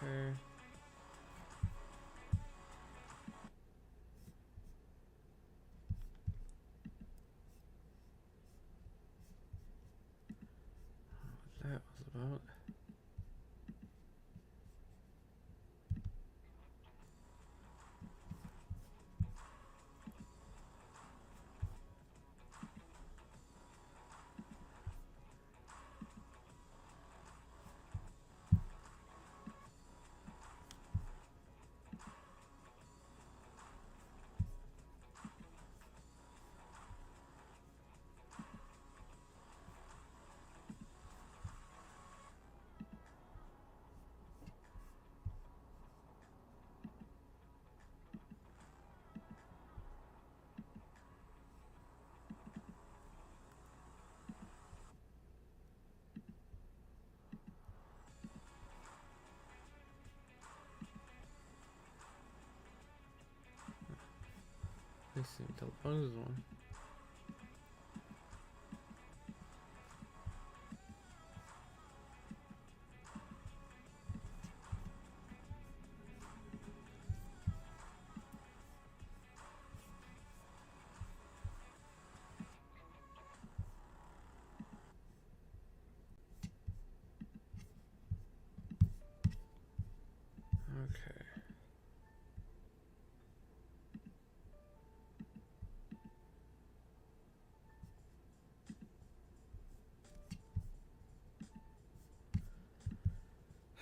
Okay. What that was about. This seems to oppose one. Okay.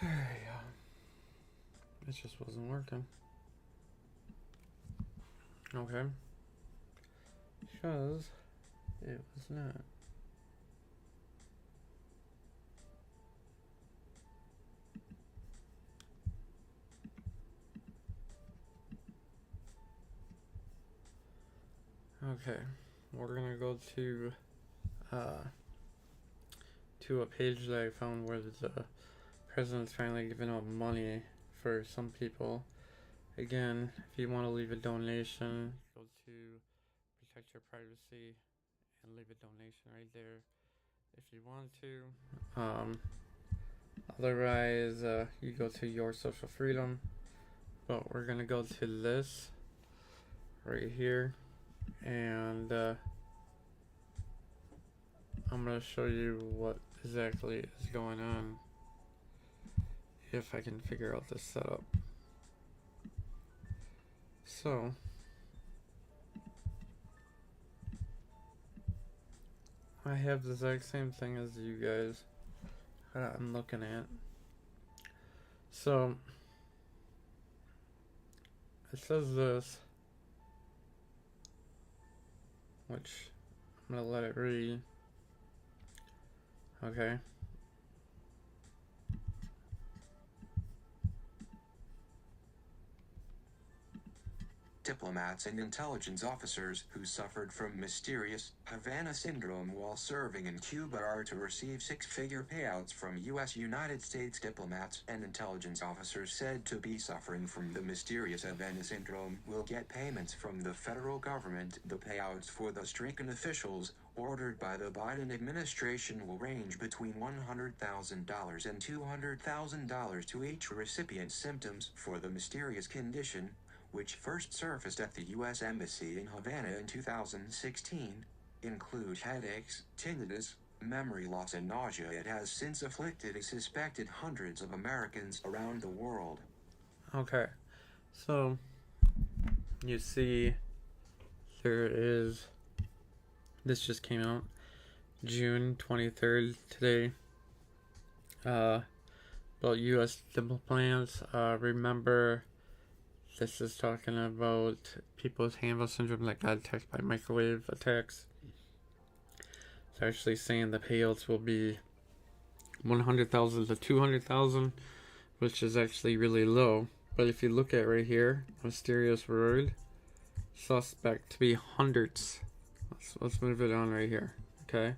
There we go. It just wasn't working. Okay. Because it was not. Okay, we're gonna go to a page that I found where the president's finally giving out money for some people. Again, if you want to leave a donation, go to protect your privacy and leave a donation right there if you want to. Otherwise, you go to your social freedom. But we're gonna go to this right here, and I'm gonna show you what exactly is going on if I can figure out this setup. So I have the exact same thing as you guys that I'm looking at. So it says this, which I'm gonna let it read. Okay. Diplomats and intelligence officers who suffered from mysterious Havana syndrome while serving in Cuba are to receive six-figure payouts from United States diplomats and intelligence officers said to be suffering from the mysterious Havana syndrome will get payments from the federal government. The payouts for the stricken officials, ordered by the Biden administration, will range between $100,000 and $200,000 to each recipient's symptoms for the mysterious condition, which first surfaced at the U.S. Embassy in Havana in 2016, include headaches, tinnitus, memory loss and nausea. It has since afflicted a suspected hundreds of Americans around the world. Okay, so you see there is, this just came out June 23rd today, about U.S. diplomats. Remember, this is talking about people with Hanville syndrome that got attacked by microwave attacks. It's actually saying the payouts will be 100,000 to 200,000, which is actually really low. But if you look at right here, mysterious word, suspect to be hundreds. Let's move it on right here. Okay,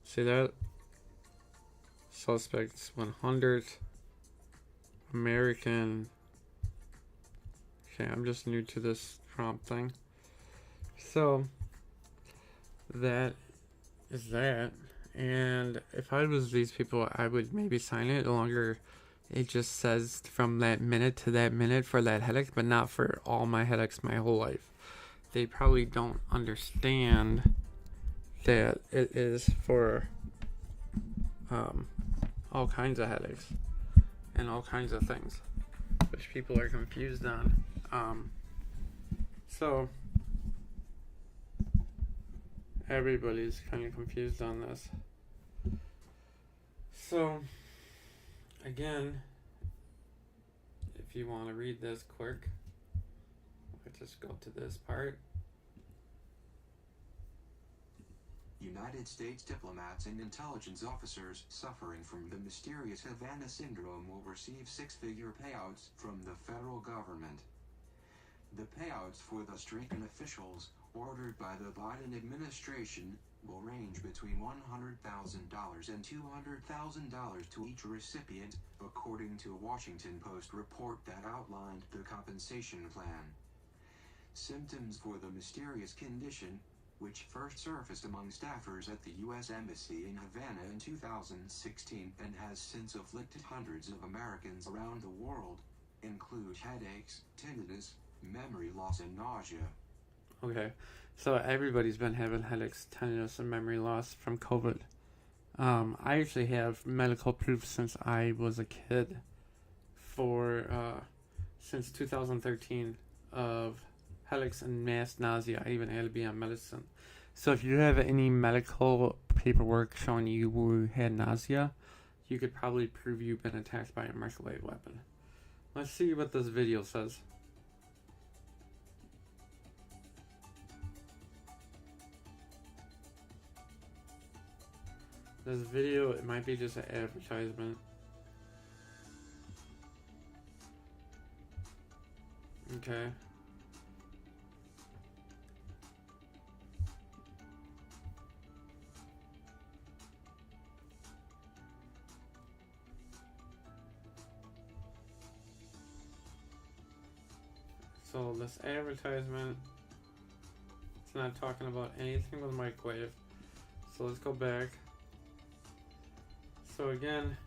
see that? Suspects 100 American. Okay, I'm just new to this prompt thing. So that is that. And if I was these people, I would maybe sign it. The longer it just says from that minute to that minute for that headache, but not for all my headaches my whole life. They probably don't understand that it is for all kinds of headaches and all kinds of things, which people are confused on. So everybody's kind of confused on this. So again, if you want to read this quick, let's just go to this part. United States diplomats and intelligence officers suffering from the mysterious Havana syndrome will receive six-figure payouts from the federal government. The payouts for the stricken officials, ordered by the Biden administration, will range between $100,000 and $200,000 to each recipient, according to a Washington Post report that outlined the compensation plan. Symptoms for the mysterious condition, which first surfaced among staffers at the U.S. Embassy in Havana in 2016 and has since afflicted hundreds of Americans around the world, include headaches, tinnitus, memory loss, and nausea. Okay, so everybody's been having headaches, tinnitus, and memory loss from COVID. I actually have medical proof since I was a kid since 2013 of headaches and mass nausea. I even had to be on medicine. So if you have any medical paperwork showing you had nausea, you could probably prove you've been attacked by a microwave weapon. Let's see what this video says. This video, it might be just an advertisement. Okay. So this advertisement, it's not talking about anything with microwave. So let's go back. So again,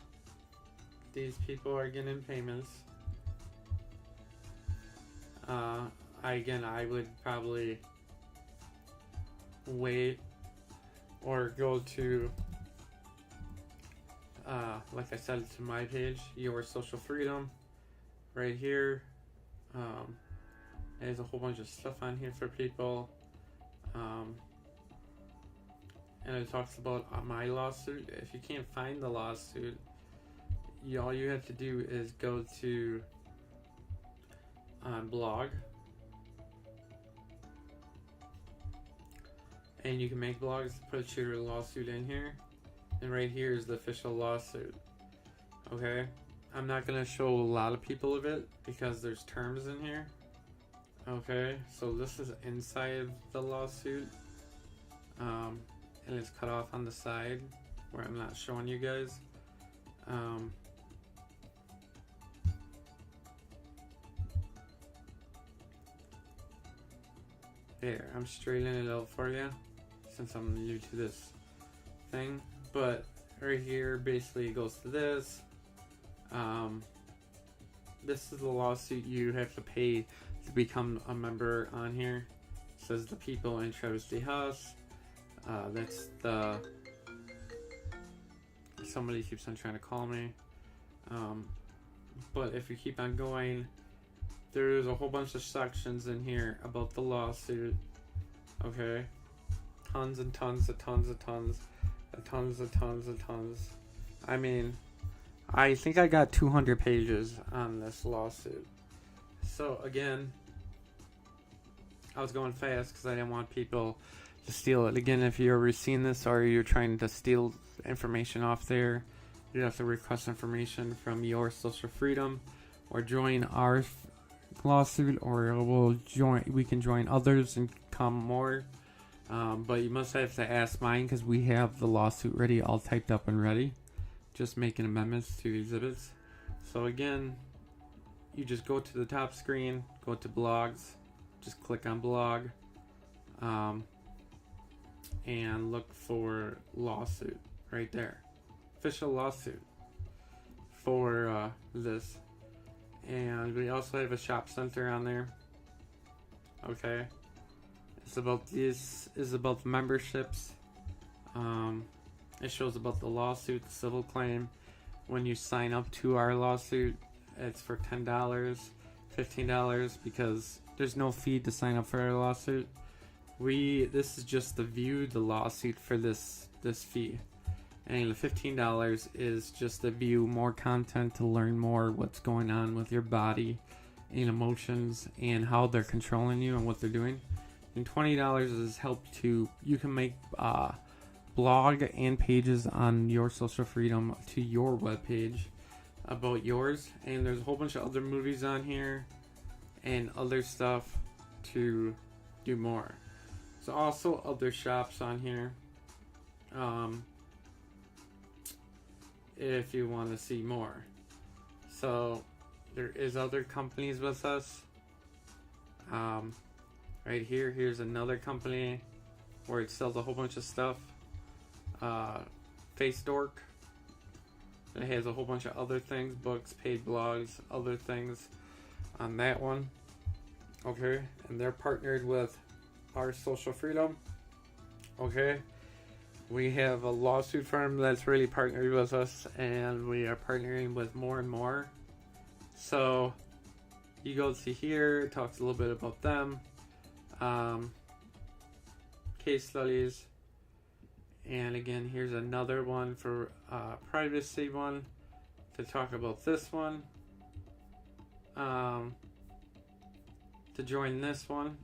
these people are getting payments. I would probably wait or go to, like I said, to my page, Your Social Freedom, right here. There's a whole bunch of stuff on here for people. And it talks about my lawsuit. If you can't find the lawsuit, all you have to do is go to blog, and you can make blogs, put your lawsuit in here, and right here is the official lawsuit. Okay, I'm not gonna show a lot of people of it because there's terms in here. Okay, so this is inside the lawsuit, and it's cut off on the side where I'm not showing you guys. There, I'm straightening it out for you since I'm new to this thing. But right here, basically it goes to this. This is the lawsuit you have to pay to become a member on here. It says the people in Travis D. House. That's the... Somebody keeps on trying to call me. But if you keep on going, there's a whole bunch of sections in here about the lawsuit. Okay? Tons and tons of tons of tons. Tons of tons of tons. I mean, I think I got 200 pages on this lawsuit. So again, I was going fast because I didn't want people to steal it. Again, if you're seeing this or you're trying to steal information off there, you have to request information from Your Social Freedom or join our lawsuit, or we can join others and come more. But you must have to ask mine because we have the lawsuit ready, all typed up and ready. Just making amendments to exhibits. So again, you just go to the top screen, go to blogs, just click on blog, and look for lawsuit right there. Official lawsuit for this. And we also have a shop center on there. Okay. This is about the memberships. It shows about the lawsuit, the civil claim. When you sign up to our lawsuit, it's for $10, $15, because there's no fee to sign up for our lawsuit. This is just to view the lawsuit for this fee. And the $15 is just to view more content, to learn more what's going on with your body and emotions and how they're controlling you and what they're doing. And $20 is help to, you can make blog and pages on your social freedom to your webpage about yours. And there's a whole bunch of other movies on here and other stuff to do more. So also other shops on here. If you want to see more. So there is other companies with us. Right here's another company where it sells a whole bunch of stuff. Face Dork. It has a whole bunch of other things, books, paid blogs, other things on that one. Okay, and they're partnered with our social freedom. Okay. We have a lawsuit firm that's really partnered with us, and we are partnering with more and more. So you go to here, it talks a little bit about them, case studies, and again, here's another one for privacy one to talk about this one, to join this one,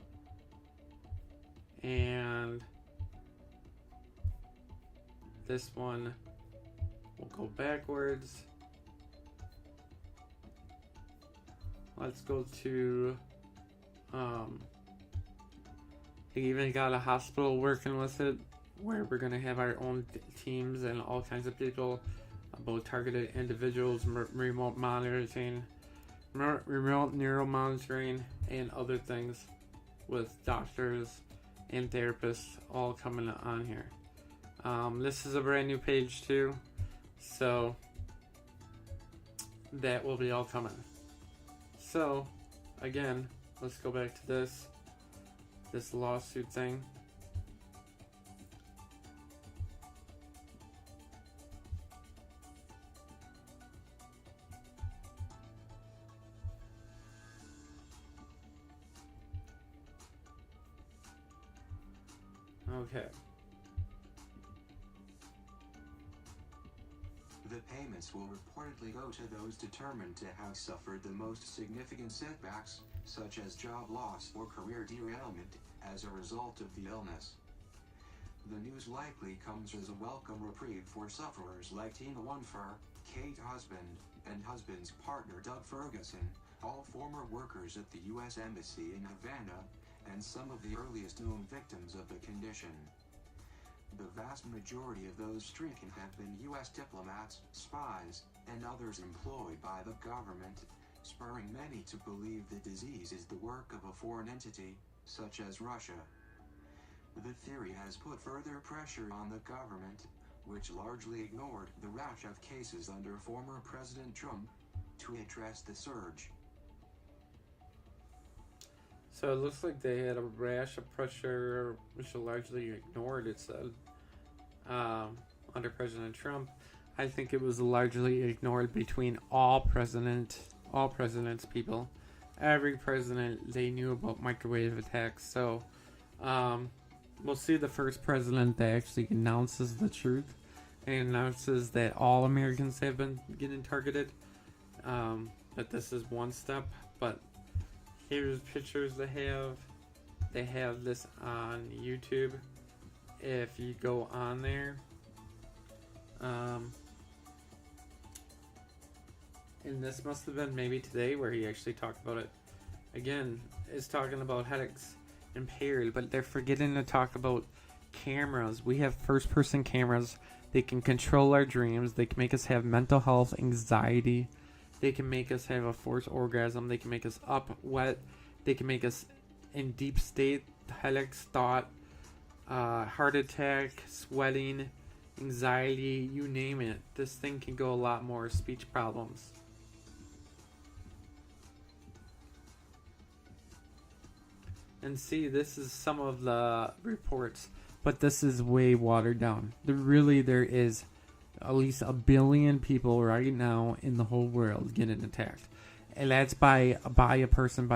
and this one will go backwards. Let's go to, they even got a hospital working with it, where we're going to have our own teams and all kinds of people about targeted individuals, remote monitoring, remote neural monitoring, and other things with doctors and therapists all coming on here. This is a brand new page too, so that will be all coming. So again, let's go back to this lawsuit thing. Okay. The payments will reportedly go to those determined to have suffered the most significant setbacks, such as job loss or career derailment, as a result of the illness. The news likely comes as a welcome reprieve for sufferers like Tina Wunfer, Kate Husband, and husband's partner Doug Ferguson, all former workers at the U.S. Embassy in Havana, and some of the earliest known victims of the condition. The vast majority of those stricken have been U.S. diplomats, spies, and others employed by the government, spurring many to believe the disease is the work of a foreign entity, such as Russia. The theory has put further pressure on the government, which largely ignored the rash of cases under former President Trump, to address the surge. So it looks like they had a rash of pressure, which largely ignored, it said, under President Trump. I think it was largely ignored between all presidents, people. Every president, they knew about microwave attacks. So we'll see the first president that actually announces the truth and announces that all Americans have been getting targeted. That this is one step, but here's pictures they have. They have this on YouTube. If you go on there, and this must have been maybe today where he actually talked about it. Again, is talking about headaches impaired, but they're forgetting to talk about cameras. We have first-person cameras. They can control our dreams. They can make us have mental health, anxiety. They can make us have a forced orgasm. They can make us up, wet. They can make us in deep state, headaches, thought, heart attack, sweating, anxiety, you name it. This thing can go a lot more. Speech problems. And see, this is some of the reports, but this is way watered down. There is at least 1 billion people right now in the whole world getting attacked. And that's by a person.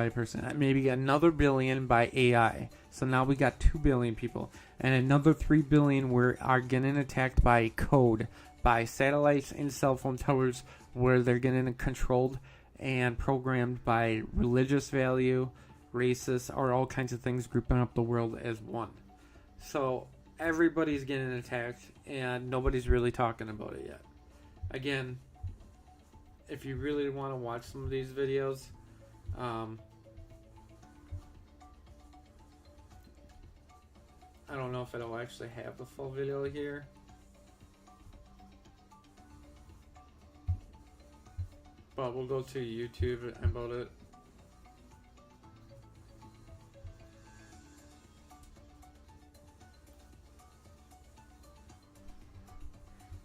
Maybe another billion by AI. So now we got 2 billion people. And another 3 billion are getting attacked by code, by satellites and cell phone towers, where they're getting controlled and programmed by religious value, racist, or all kinds of things grouping up the world as one. So everybody's getting attacked, and nobody's really talking about it yet. Again, if you really want to watch some of these videos, I don't know if it'll actually have the full video here. But we'll go to YouTube about it.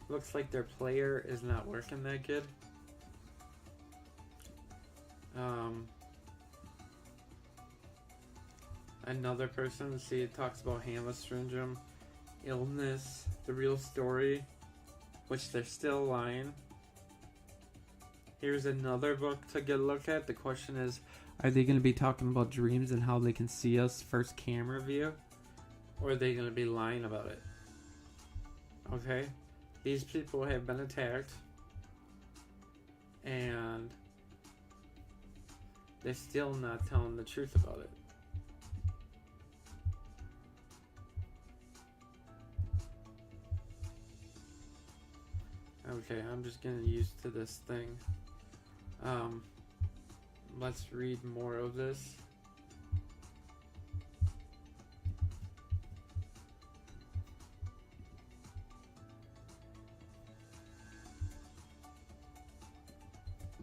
Looks like their player is not working that good. Another person, see, it talks about Hamlet syndrome, illness, the real story, which they're still lying. Here's another book to get a look at. The question is, are they going to be talking about dreams and how they can see us first camera view? Or are they going to be lying about it? Okay? These people have been attacked. And they're still not telling the truth about it. Okay, I'm just getting used to this thing. Let's read more of this.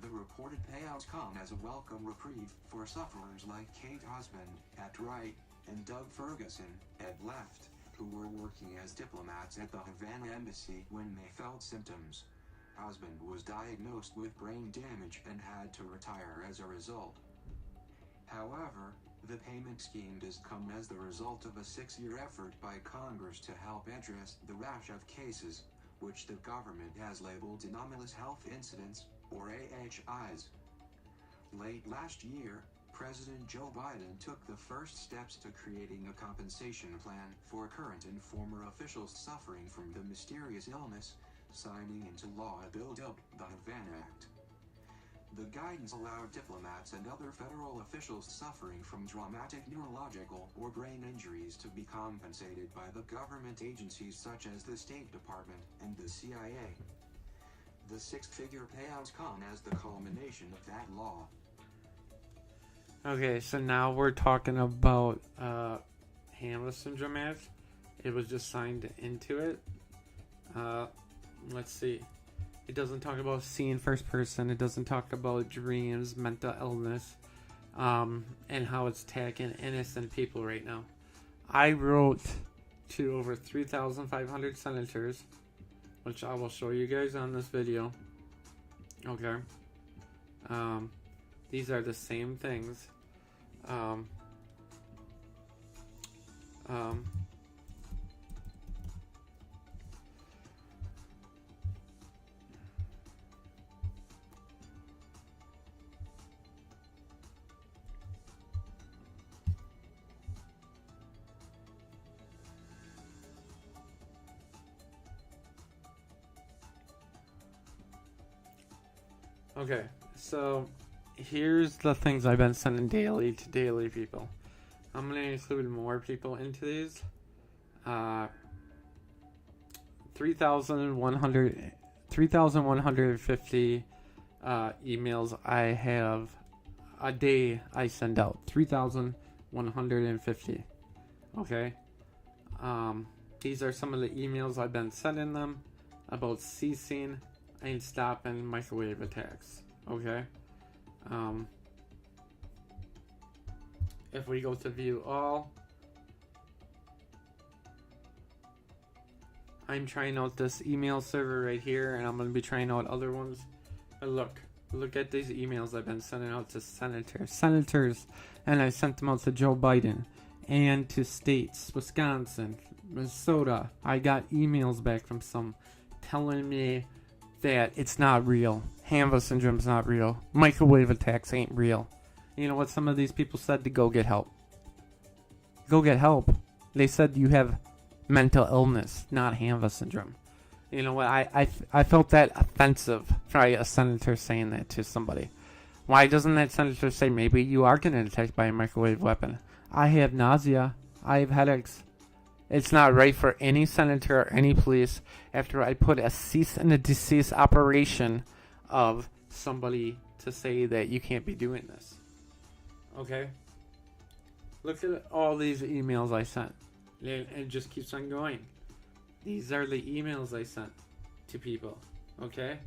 The reported payouts come as a welcome reprieve for sufferers like Kate Husband, at right, and Doug Ferguson, at left, who were working as diplomats at the Havana embassy when they felt symptoms. Husband was diagnosed with brain damage and had to retire as a result. However, the payment scheme does come as the result of a 6-year effort by Congress to help address the rash of cases, which the government has labeled anomalous health incidents, or AHIs. Late last year, President Joe Biden took the first steps to creating a compensation plan for current and former officials suffering from the mysterious illness, signing into law a bill dubbed the Havana Act. The guidance allowed diplomats and other federal officials suffering from traumatic neurological or brain injuries to be compensated by the government agencies such as the State Department and the CIA. The 6-figure payouts come as the culmination of that law. Okay, so now we're talking about Hamlet syndrome Act. It was just signed into it. Let's see. It doesn't talk about seeing first person. It doesn't talk about dreams, mental illness, and how it's attacking innocent people right now. I wrote to over 3,500 senators, which I will show you guys on this video. Okay. These are the same things. Okay, so here's the things I've been sending daily to daily people. I'm going to include more people into these. 3,150 emails I have a day I send out. 3,150. Okay? These are some of the emails I've been sending them about ceasing and stopping microwave attacks. Okay? If we go to view all, I'm trying out this email server right here, and I'm going to be trying out other ones. But look, Look at these emails I've been sending out to senators, and I sent them out to Joe Biden and to states, Wisconsin, Minnesota. I got emails back from some telling me that it's not real. Hanva syndrome's not real. Microwave attacks ain't real. You know what some of these people said? To go get help. Go get help. They said you have mental illness, not Hanva syndrome. You know what? I felt that offensive by a senator saying that to somebody. Why doesn't that senator say maybe you are getting attacked by a microwave weapon? I have nausea. I have headaches. It's not right for any senator or any police after I put a cease and a desist operation of somebody to say that you can't be doing this. Okay? Look at all these emails I sent. It just keeps on going. These are the emails I sent to people. Okay?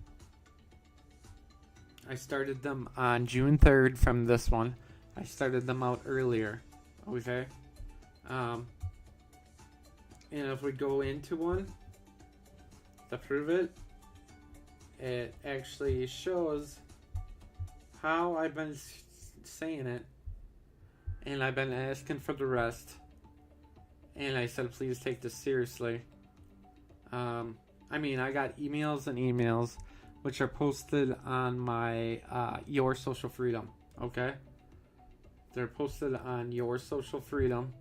I started them on June 3rd from this one. I started them out earlier. Okay? And if we go into one to prove it, it actually shows how I've been saying it, and I've been asking for the rest, and I said please take this seriously. I got emails and emails which are posted on my Your Social Freedom. Okay, they're posted on Your Social Freedom.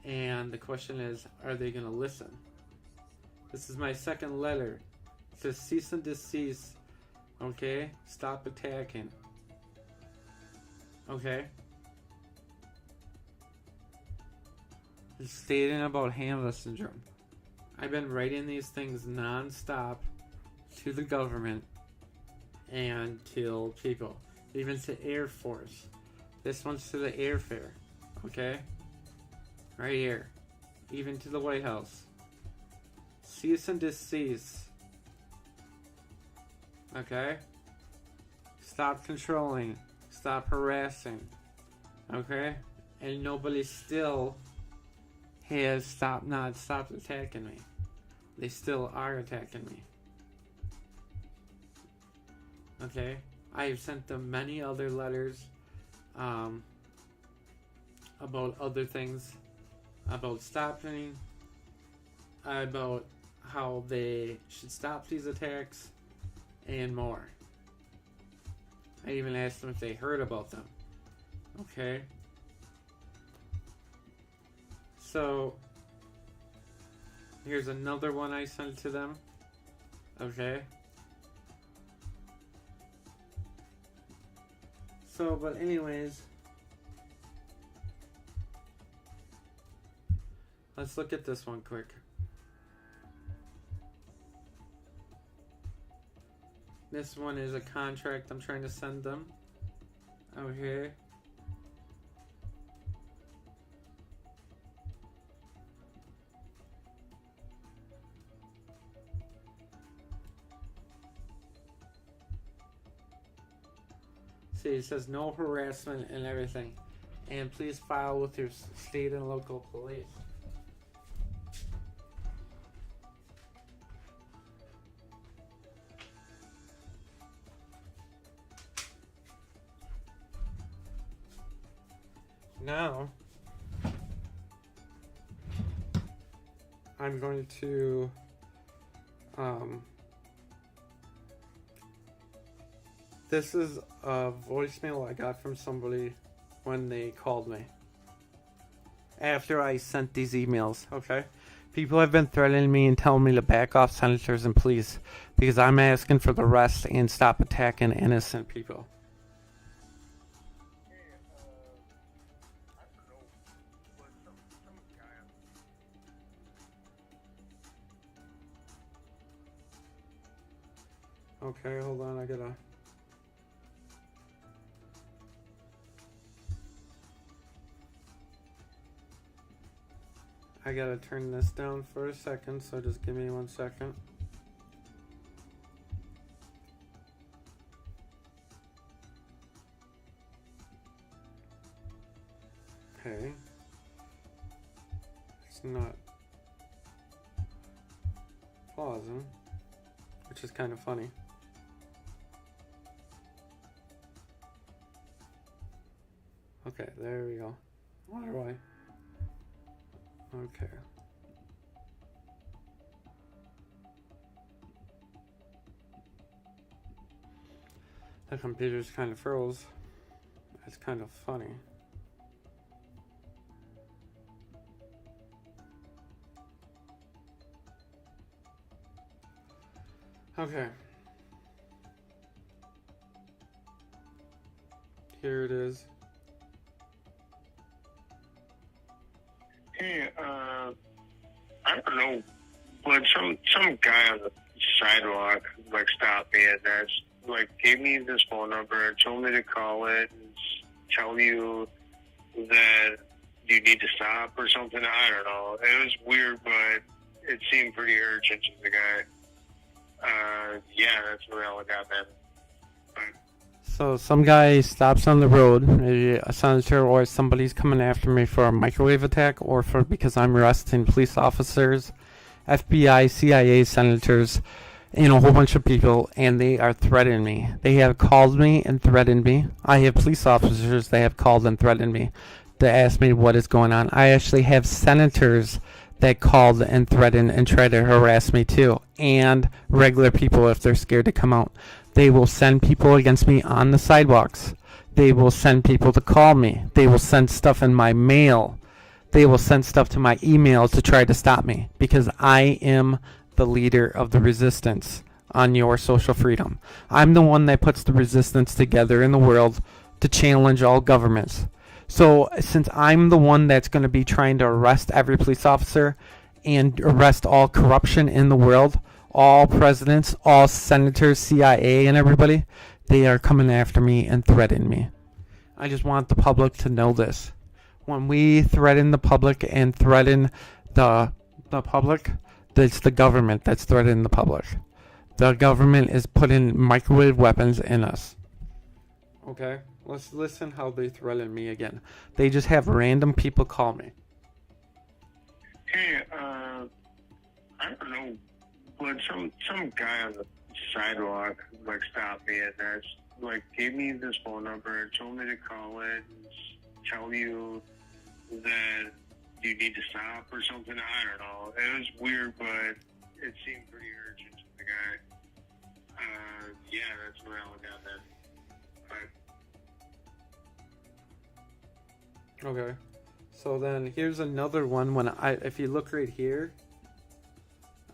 And the question is, are they going to listen? This is my second letter. It says cease and desist. Okay? Stop attacking. Okay? It's stating about Hanva syndrome. I've been writing these things non-stop to the government and to people. Even to Air Force. This one's to the airfare. Okay? Right here. Even to the White House. Cease and desist. Okay? Stop controlling. Stop harassing. Okay? And nobody still has stopped attacking me. They still are attacking me. Okay? I have sent them many other letters about other things. About stopping, about how they should stop these attacks, and more. I even asked them if they heard about them. Okay? So, here's another one I sent to them. Okay? So, but anyways, let's look at this one quick. This one is a contract I'm trying to send them. Okay. See, it says no harassment and everything. And please file with your state and local police. Now, I'm going to this is a voicemail I got from somebody when they called me after I sent these emails. Okay, people have been threatening me and telling me to back off, senators and police, because I'm asking for the rest and stop attacking innocent people. Okay, hold on, I gotta turn this down for a second, so just give me 1 second. Okay. It's not applause, huh? Which is kind of funny. Okay, there we go. Why do I? Okay. The computer's kind of froze. It's kind of funny. Okay. Here it is. Hey, I don't know, but some guy on the sidewalk like stopped me and that's like gave me this phone number and told me to call it and tell you that you need to stop or something. I don't know. It was weird, but it seemed pretty urgent to the guy. Yeah, that's really all I got, man. So some guy stops on the road, maybe a senator or somebody's coming after me for a microwave attack or for because I'm arresting police officers, FBI, CIA, senators, and a whole bunch of people, and they are threatening me. They have called me and threatened me. I have police officers that have called and threatened me to ask me what is going on. I actually have senators that called and threatened and tried to harass me too, and regular people if they're scared to come out. They will send people against me on the sidewalks. They will send people to call me. They will send stuff in my mail. They will send stuff to my email to try to stop me because I am the leader of the resistance on your social freedom. I'm the one that puts the resistance together in the world to challenge all governments. So since I'm the one that's going to be trying to arrest every police officer and arrest all corruption in the world, all presidents, all senators, CIA, and everybody, they are coming after me and threatening me. I just want the public to know this. When we threaten the public and threaten the public, it's the government that's threatening the public. The government is putting microwave weapons in us. Okay, let's listen how they threaten me again. They just have random people call me. Hey, I don't know, but some guy on the sidewalk like stopped me and that's like gave me this phone number and told me to call it and tell you that you need to stop or something. I don't know. It was weird, but it seemed pretty urgent to the guy. Yeah, that's where I got that. Okay. So then here's another one. If you look right here,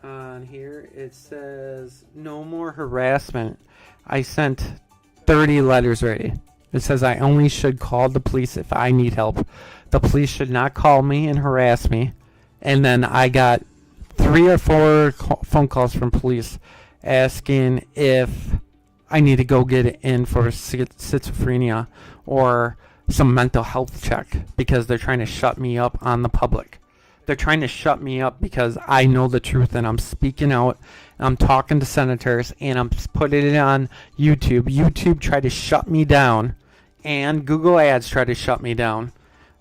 on here, it says no more harassment. I sent 30 letters already. It says I only should call the police if I need help. The police should not call me and harass me. And then I got 3 or 4 phone calls from police asking if I need to go get in for schizophrenia or some mental health check because they're trying to shut me up on the public. They're trying to shut me up because I know the truth and I'm speaking out. I'm talking to senators and I'm putting it on YouTube. YouTube tried to shut me down and Google Ads tried to shut me down.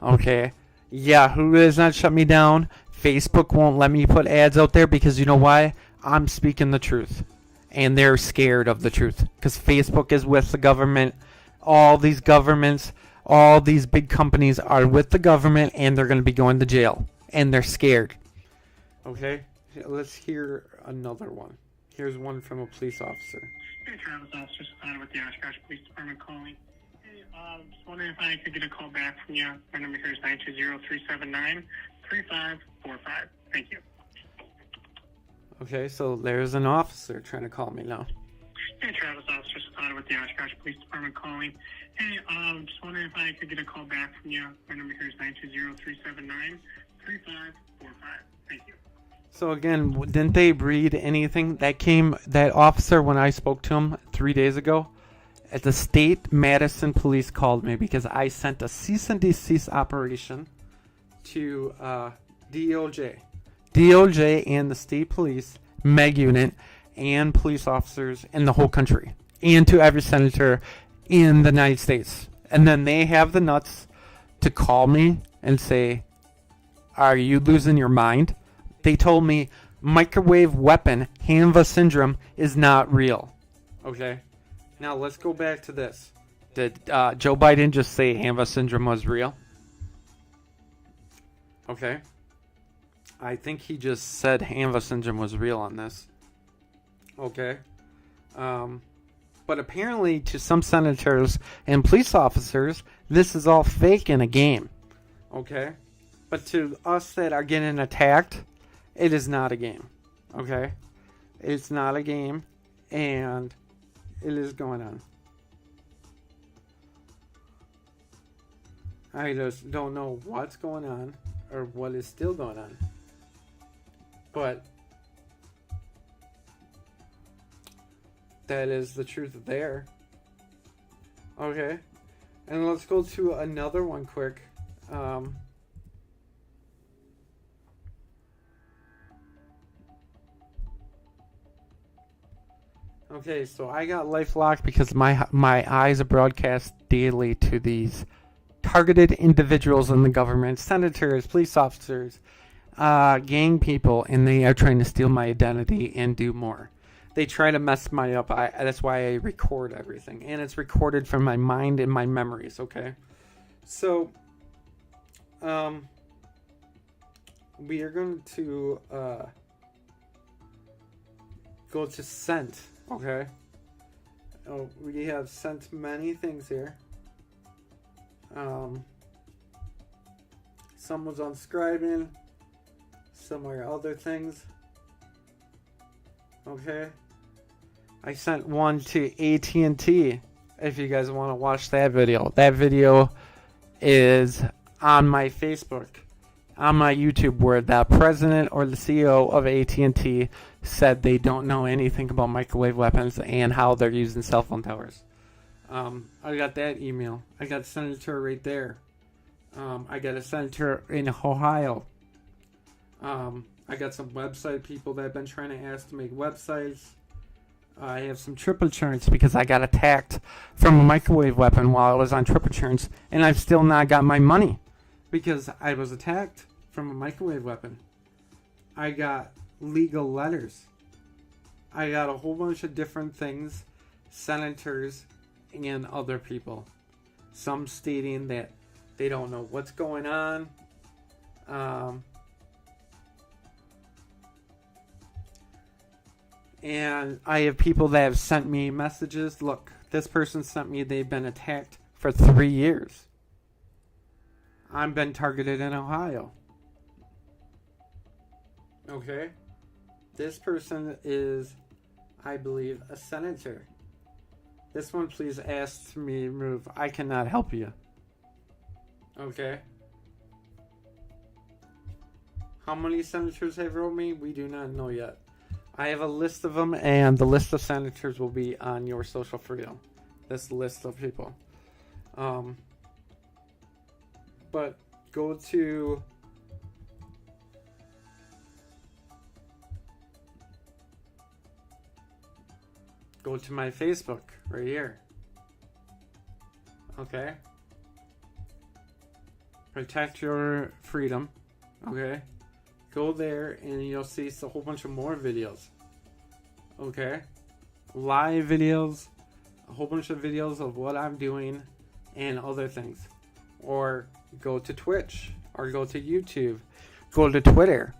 Okay. Yahoo has not shut me down. Facebook won't let me put ads out there because you know why? I'm speaking the truth. And they're scared of the truth because Facebook is with the government. All these governments, all these big companies are with the government and they're going to be going to jail. And they're scared. Okay, let's hear another one. Here's one from a police officer. Hey, Travis, Officer Savannah with the Oshkosh Police Department calling. Hey, just wondering if I could get a call back from you. My number here is 920-379-3545. Thank you. Okay, so there's an officer trying to call me now. Hey, Travis, Officer Savannah with the Oshkosh Police Department calling. Hey, just wondering if I could get a call back from you. My number here is 920-379-3545. Thank you. So again, didn't they read anything? That officer, when I spoke to him 3 days ago, at the state Madison police called me because I sent a cease and desist operation to DOJ. DOJ and the state police, MEG unit, and police officers in the whole country. And to every senator in the United States. And then they have the nuts to call me and say, are you losing your mind? They told me microwave weapon, Hanva syndrome, is not real. Okay? Now, let's go back to this. Did Joe Biden just say Hanva syndrome was real? Okay. I think he just said Hanva syndrome was real on this. Okay. But apparently, to some senators and police officers, this is all fake in a game. Okay? But to us that are getting attacked, it is not a game. Okay? It's not a game, and it is going on. I just don't know what's going on, or what is still going on. But that is the truth there. Okay. And let's go to another one quick. Okay, so I got LifeLock because my eyes are broadcast daily to these targeted individuals in the government, senators, police officers, gang people, and they are trying to steal my identity and do more. They try to mess me up. That's why I record everything. And it's recorded from my mind and my memories, okay? So, we are going to go to Sent, okay? Oh, we have sent many things here. Some was on Scribing, some were other things. Okay. I sent one to AT&T if you guys want to watch that video. That video is on my Facebook, on my YouTube, where the president or the CEO of AT&T said they don't know anything about microwave weapons and how they're using cell phone towers. I got that email. I got a senator right there. I got a senator in Ohio. I got some website people that have been trying to ask to make websites. I have some triple insurance because I got attacked from a microwave weapon while I was on triple insurance, and I've still not got my money because I was attacked from a microwave weapon. I got legal letters. I got a whole bunch of different things, senators and other people. Some stating that they don't know what's going on. And I have people that have sent me messages. Look, this person sent me they've been attacked for 3 years. I've been targeted in Ohio. Okay? This person is, I believe, a senator. This one, please ask me to move. I cannot help you. Okay? How many senators have wrote me? We do not know yet. I have a list of them, and the list of senators will be on your social freedom. This list of people. But go to my Facebook right here. Okay? Protect your freedom. Okay? Go there and you'll see a whole bunch of more videos. Okay? Live videos, a whole bunch of videos of what I'm doing and other things. Or go to Twitch, or go to YouTube, go to Twitter,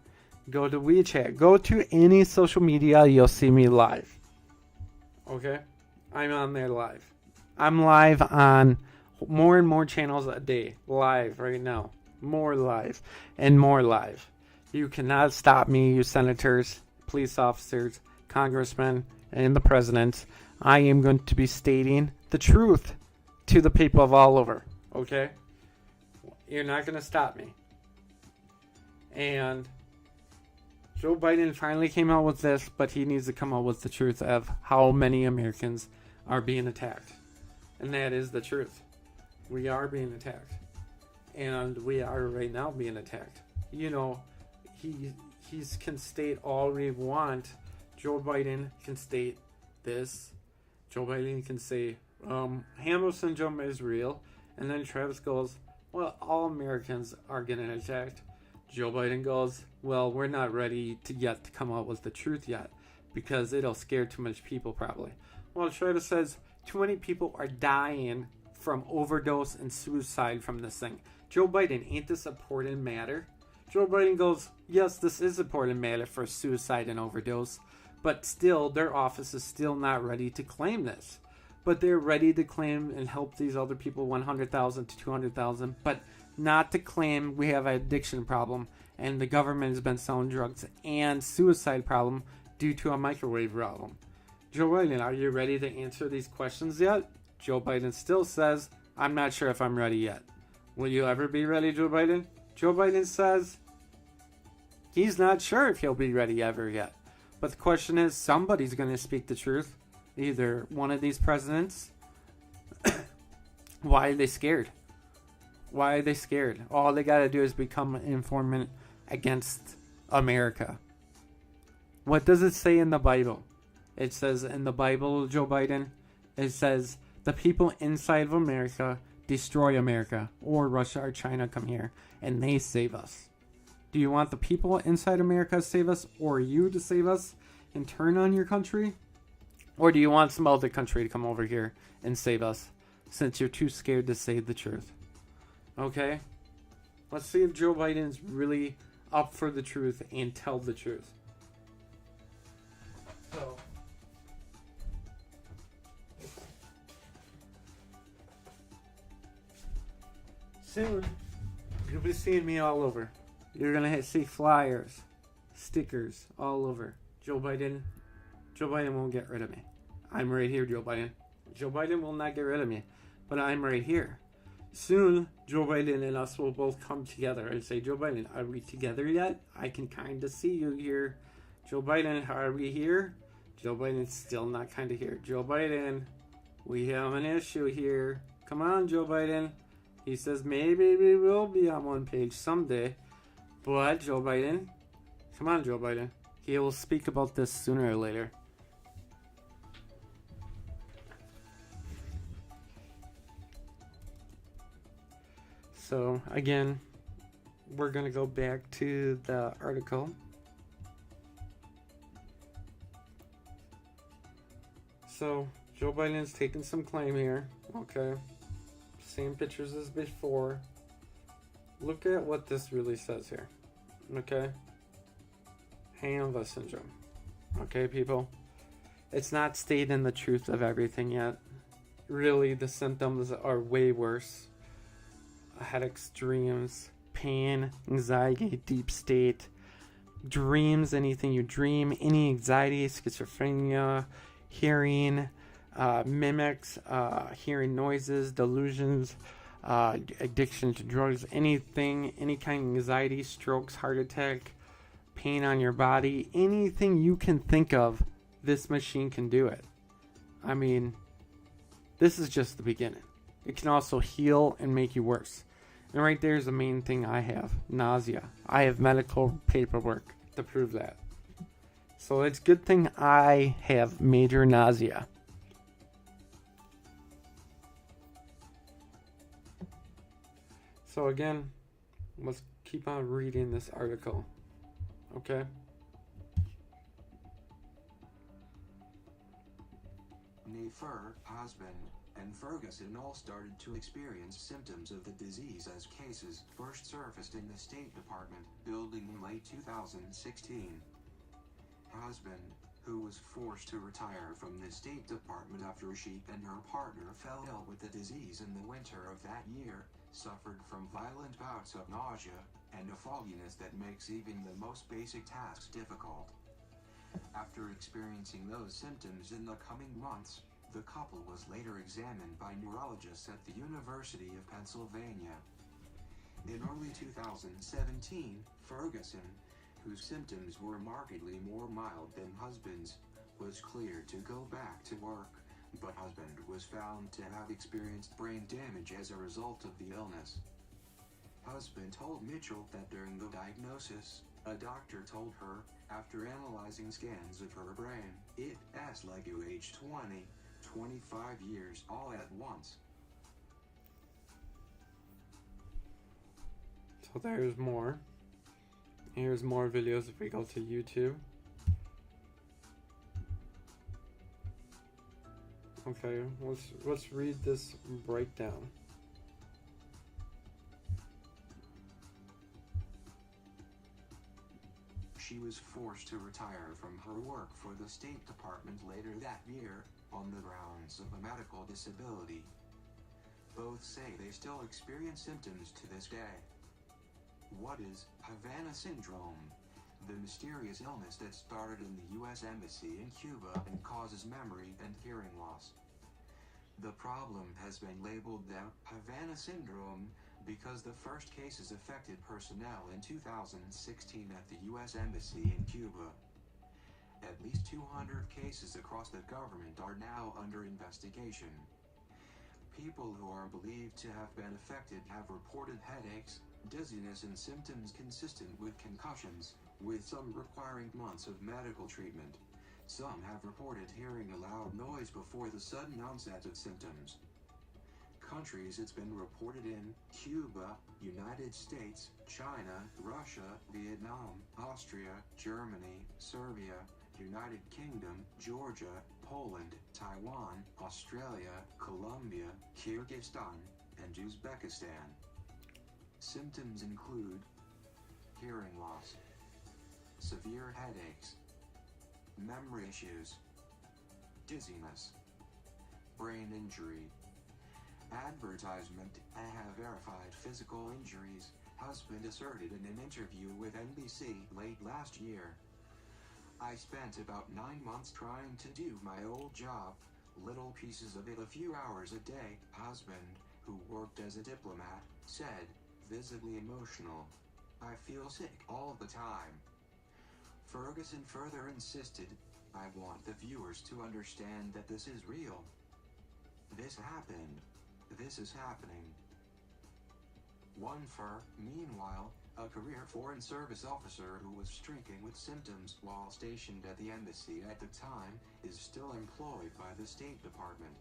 go to WeChat, go to any social media, you'll see me live. Okay? I'm on there live. I'm live on more and more channels a day. Live right now. More live and more live. You cannot stop me, you senators, police officers, congressmen, and the president. I am going to be stating the truth to the people of all over. Okay? You're not going to stop me. And Joe Biden finally came out with this, but he needs to come out with the truth of how many Americans are being attacked. And that is the truth. We are being attacked. And we are right now being attacked. You know, he can state all we want. Joe Biden can state this. Joe Biden can say, Hanva syndrome is real. And then Travis goes, well, all Americans are getting attacked. Joe Biden goes, well, we're not ready to come out with the truth yet because it'll scare too much people probably. Well, Shredder says too many people are dying from overdose and suicide from this thing. Joe Biden, ain't this important matter? Joe Biden goes, yes, this is important matter for suicide and overdose, but still, their office is still not ready to claim this. But they're ready to claim and help these other people 100,000 to 200,000, but not to claim we have an addiction problem and the government has been selling drugs and suicide problem due to a microwave problem. Joe Biden, are you ready to answer these questions yet? Joe Biden still says, I'm not sure if I'm ready yet. Will you ever be ready, Joe Biden? Joe Biden says he's not sure if he'll be ready ever yet. But the question is, somebody's going to speak the truth. Either one of these presidents. Why are they scared? Why are they scared? All they got to do is become an informant against America. What does it say in the Bible? It says in the Bible, Joe Biden, it says the people inside of America destroy America, or Russia or China come here and they save us. Do you want the people inside America to save us, or you to save us and turn on your country? Or do you want some other country to come over here and save us, since you're too scared to say the truth? Okay? Let's see if Joe Biden's really up for the truth and tell the truth. So, soon, you'll be seeing me all over. You're going to see flyers, stickers all over. Joe Biden won't get rid of me. I'm right here, Joe Biden. Joe Biden will not get rid of me, but I'm right here. Soon, Joe Biden and us will both come together and say, Joe Biden, are we together yet? I can kind of see you here. Joe Biden, are we here? Joe Biden's still not kind of here. Joe Biden, we have an issue here. Come on, Joe Biden. He says maybe we will be on one page someday. But Joe Biden, come on, Joe Biden. He will speak about this sooner or later. So, again, we're going to go back to the article. So, Joe Biden's taking some claim here. Okay. Same pictures as before. Look at what this really says here. Okay. Hanva syndrome. Okay, people. It's not stating the truth of everything yet. Really, the symptoms are way worse. Headaches, dreams, pain, anxiety, deep state, dreams, anything you dream, any anxiety, schizophrenia, hearing, mimics, hearing noises, delusions, addiction to drugs, anything, any kind of anxiety, strokes, heart attack, pain on your body, anything you can think of, this machine can do it. I mean, this is just the beginning. It can also heal and make you worse. And right there is the main thing I have. Nausea. I have medical paperwork to prove that. So it's a good thing I have major nausea. So again, let's keep on reading this article. Okay? Nefer, husband, and Ferguson all started to experience symptoms of the disease as cases first surfaced in the State Department building in late 2016. Husband, who was forced to retire from the State Department after she and her partner fell ill with the disease in the winter of that year, suffered from violent bouts of nausea and a fogginess that makes even the most basic tasks difficult. After experiencing those symptoms in the coming months, the couple was later examined by neurologists at the University of Pennsylvania. In early 2017, Ferguson, whose symptoms were markedly more mild than husband's, was cleared to go back to work, but husband was found to have experienced brain damage as a result of the illness. Husband told Mitchell that during the diagnosis, a doctor told her, after analyzing scans of her brain, "It's like you aged 20, 25 years all at once." So there's more. Here's more videos if we go to YouTube. Okay, let's read this breakdown. She was forced to retire from her work for the State Department later that year, on the grounds of a medical disability. Both say they still experience symptoms to this day. What is Havana Syndrome? The mysterious illness that started in the U.S. Embassy in Cuba and causes memory and hearing loss. The problem has been labeled the Havana Syndrome because the first cases affected personnel in 2016 at the U.S. Embassy in Cuba. At least 200 cases across the government are now under investigation. People who are believed to have been affected have reported headaches, dizziness and symptoms consistent with concussions, with some requiring months of medical treatment. Some have reported hearing a loud noise before the sudden onset of symptoms. Countries it's been reported in: Cuba, United States, China, Russia, Vietnam, Austria, Germany, Serbia, United Kingdom, Georgia, Poland, Taiwan, Australia, Colombia, Kyrgyzstan, and Uzbekistan. Symptoms include hearing loss, severe headaches, memory issues, dizziness, brain injury. Advertisement: I have verified physical injuries, husband asserted in an interview with NBC late last year. I spent about 9 months trying to do my old job, little pieces of it a few hours a day, husband, who worked as a diplomat, said, visibly emotional. I feel sick all the time. Ferguson further insisted, I want the viewers to understand that this is real. This happened. This is happening. One Fur, meanwhile, a career Foreign Service officer who was streaking with symptoms while stationed at the embassy at the time, is still employed by the State Department.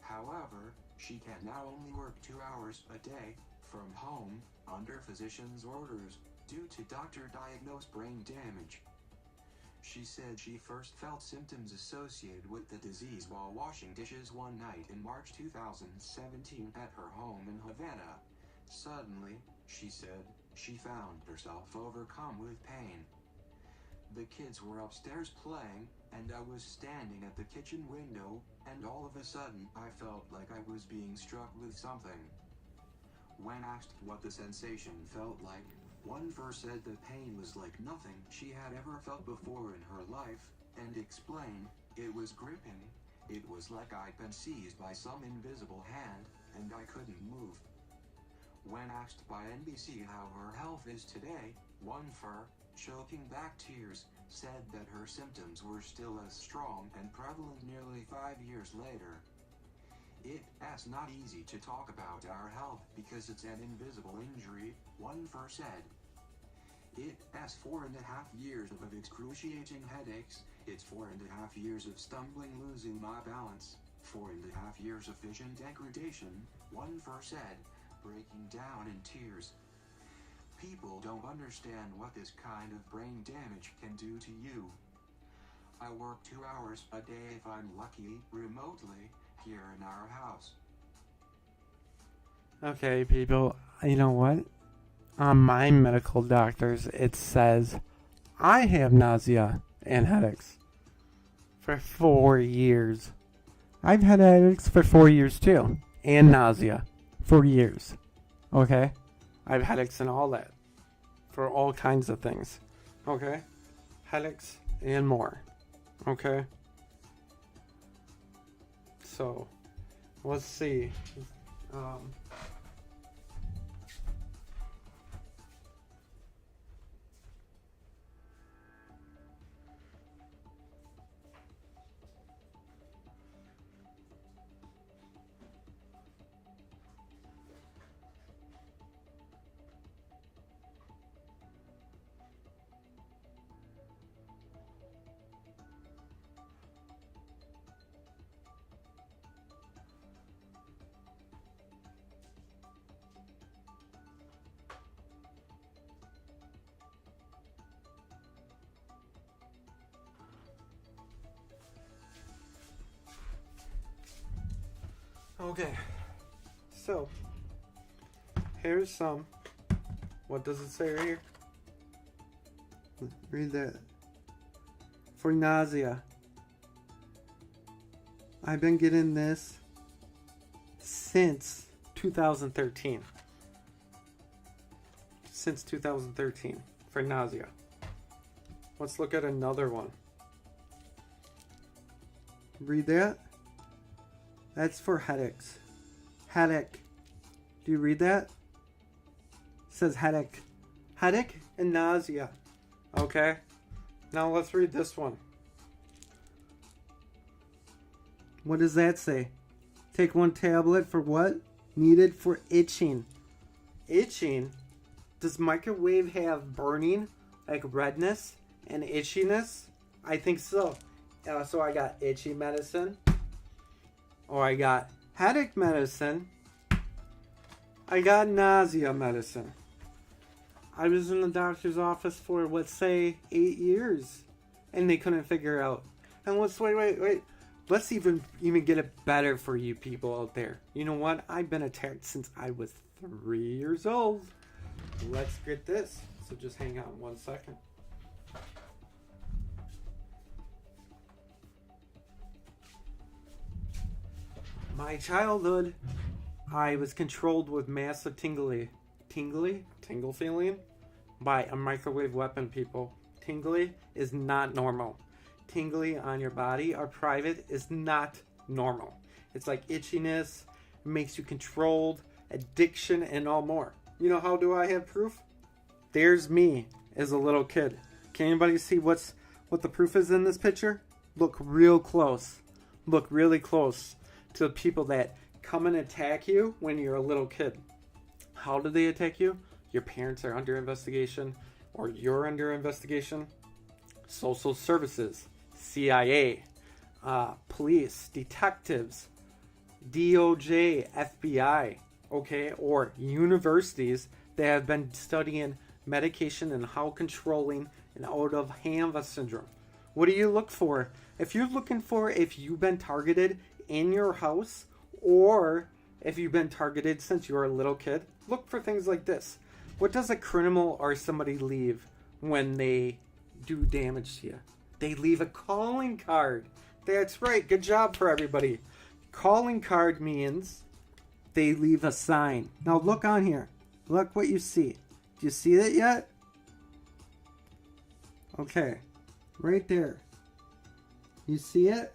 However, she can now only work 2 hours a day, from home, under physician's orders, due to doctor-diagnosed brain damage. She said she first felt symptoms associated with the disease while washing dishes one night in March 2017 at her home in Havana. Suddenly, she said, she found herself overcome with pain. The kids were upstairs playing, and I was standing at the kitchen window, and all of a sudden I felt like I was being struck with something. When asked what the sensation felt like, One Fur said the pain was like nothing she had ever felt before in her life, and explained, it was gripping. It was like I'd been seized by some invisible hand, and I couldn't move. When asked by NBC how her health is today, One Fur, choking back tears, said that her symptoms were still as strong and prevalent nearly 5 years later. It's not easy to talk about our health because it's an invisible injury, One Fur said. It's 4.5 years of excruciating headaches, it's 4.5 years of stumbling, losing my balance, 4.5 years of vision degradation, One Fur said, breaking down in tears. People don't understand what this kind of brain damage can do to you. I work 2 hours a day if I'm lucky, remotely, here in our house. Okay, people, you know what? On my medical doctors, it says I have nausea and headaches for 4 years. I've had headaches for 4 years too, and nausea for years. Okay? I've headaches and all that for all kinds of things. Okay? Headaches and more. Okay? So, let's see. Okay. So, here's some. What does it say right here? Read that. For nausea. I've been getting this since 2013. Since 2013 for nausea. Let's look at another one. Read that. That's for headaches. Headache. Do you read that? It says headache. Headache and nausea. Okay. Now let's read this one. What does that say? Take one tablet for what? Needed for itching. Itching? Does microwave have burning? Like redness and itchiness? I think so. So I got itchy medicine. Or I got headache medicine. I got nausea medicine. I was in the doctor's office for, let's say, 8 years. And they couldn't figure out. And wait. Let's even get it better for you people out there. You know what? I've been attacked since I was 3 years old. Let's get this. So just hang on 1 second. My childhood, I was controlled with massive tingle feeling by a microwave weapon, people. Tingly is not normal. Tingly on your body or private is not normal. It's like itchiness, makes you controlled, addiction, and all more. You know how do I have proof? There's me as a little kid. Can anybody see what the proof is in this picture? Look real close. Look really close to the people that come and attack you when you're a little kid. How do they attack you? Your parents are under investigation, or you're under investigation. Social services, CIA, police, detectives, DOJ, FBI, okay, or universities that have been studying medication and how controlling and out of HANVA syndrome. What do you look for? If you're looking for if you've been targeted in your house or if you've been targeted since you were a little kid, look for things like this. What does a criminal or somebody leave when they do damage to you? They leave a calling card. That's right. Good job for everybody. Calling card means they leave a sign. Now look on here. Look what you see. Do you see it yet? Okay. Right there. You see it?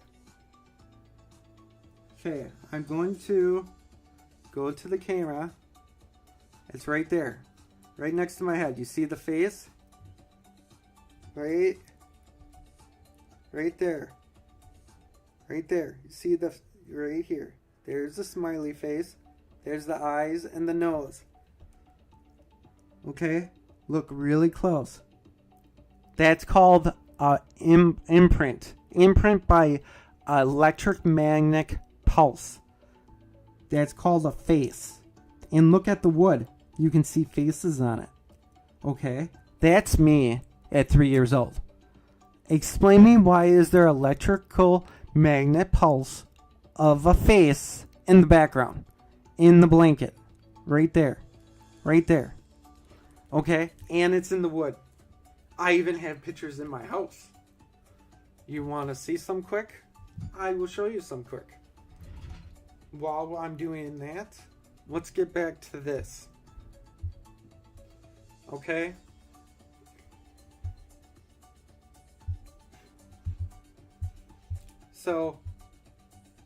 Okay. I'm going to go to the camera. It's right there. Right next to my head. You see the face? Right there. Right there. You see the right here. There's the smiley face. There's the eyes and the nose. Okay? Look really close. That's called imprint. Imprint by electromagnetic pulse. That's called a face. And look at the wood. You can see faces on it. Okay? That's me at 3 years old. Explain me why is there electrical magnet pulse of a face in the background. In the blanket. Right there. Right there. Okay? And it's in the wood. I even have pictures in my house. You want to see some quick? I will show you some quick. While I'm doing that, let's get back to this. Okay? So,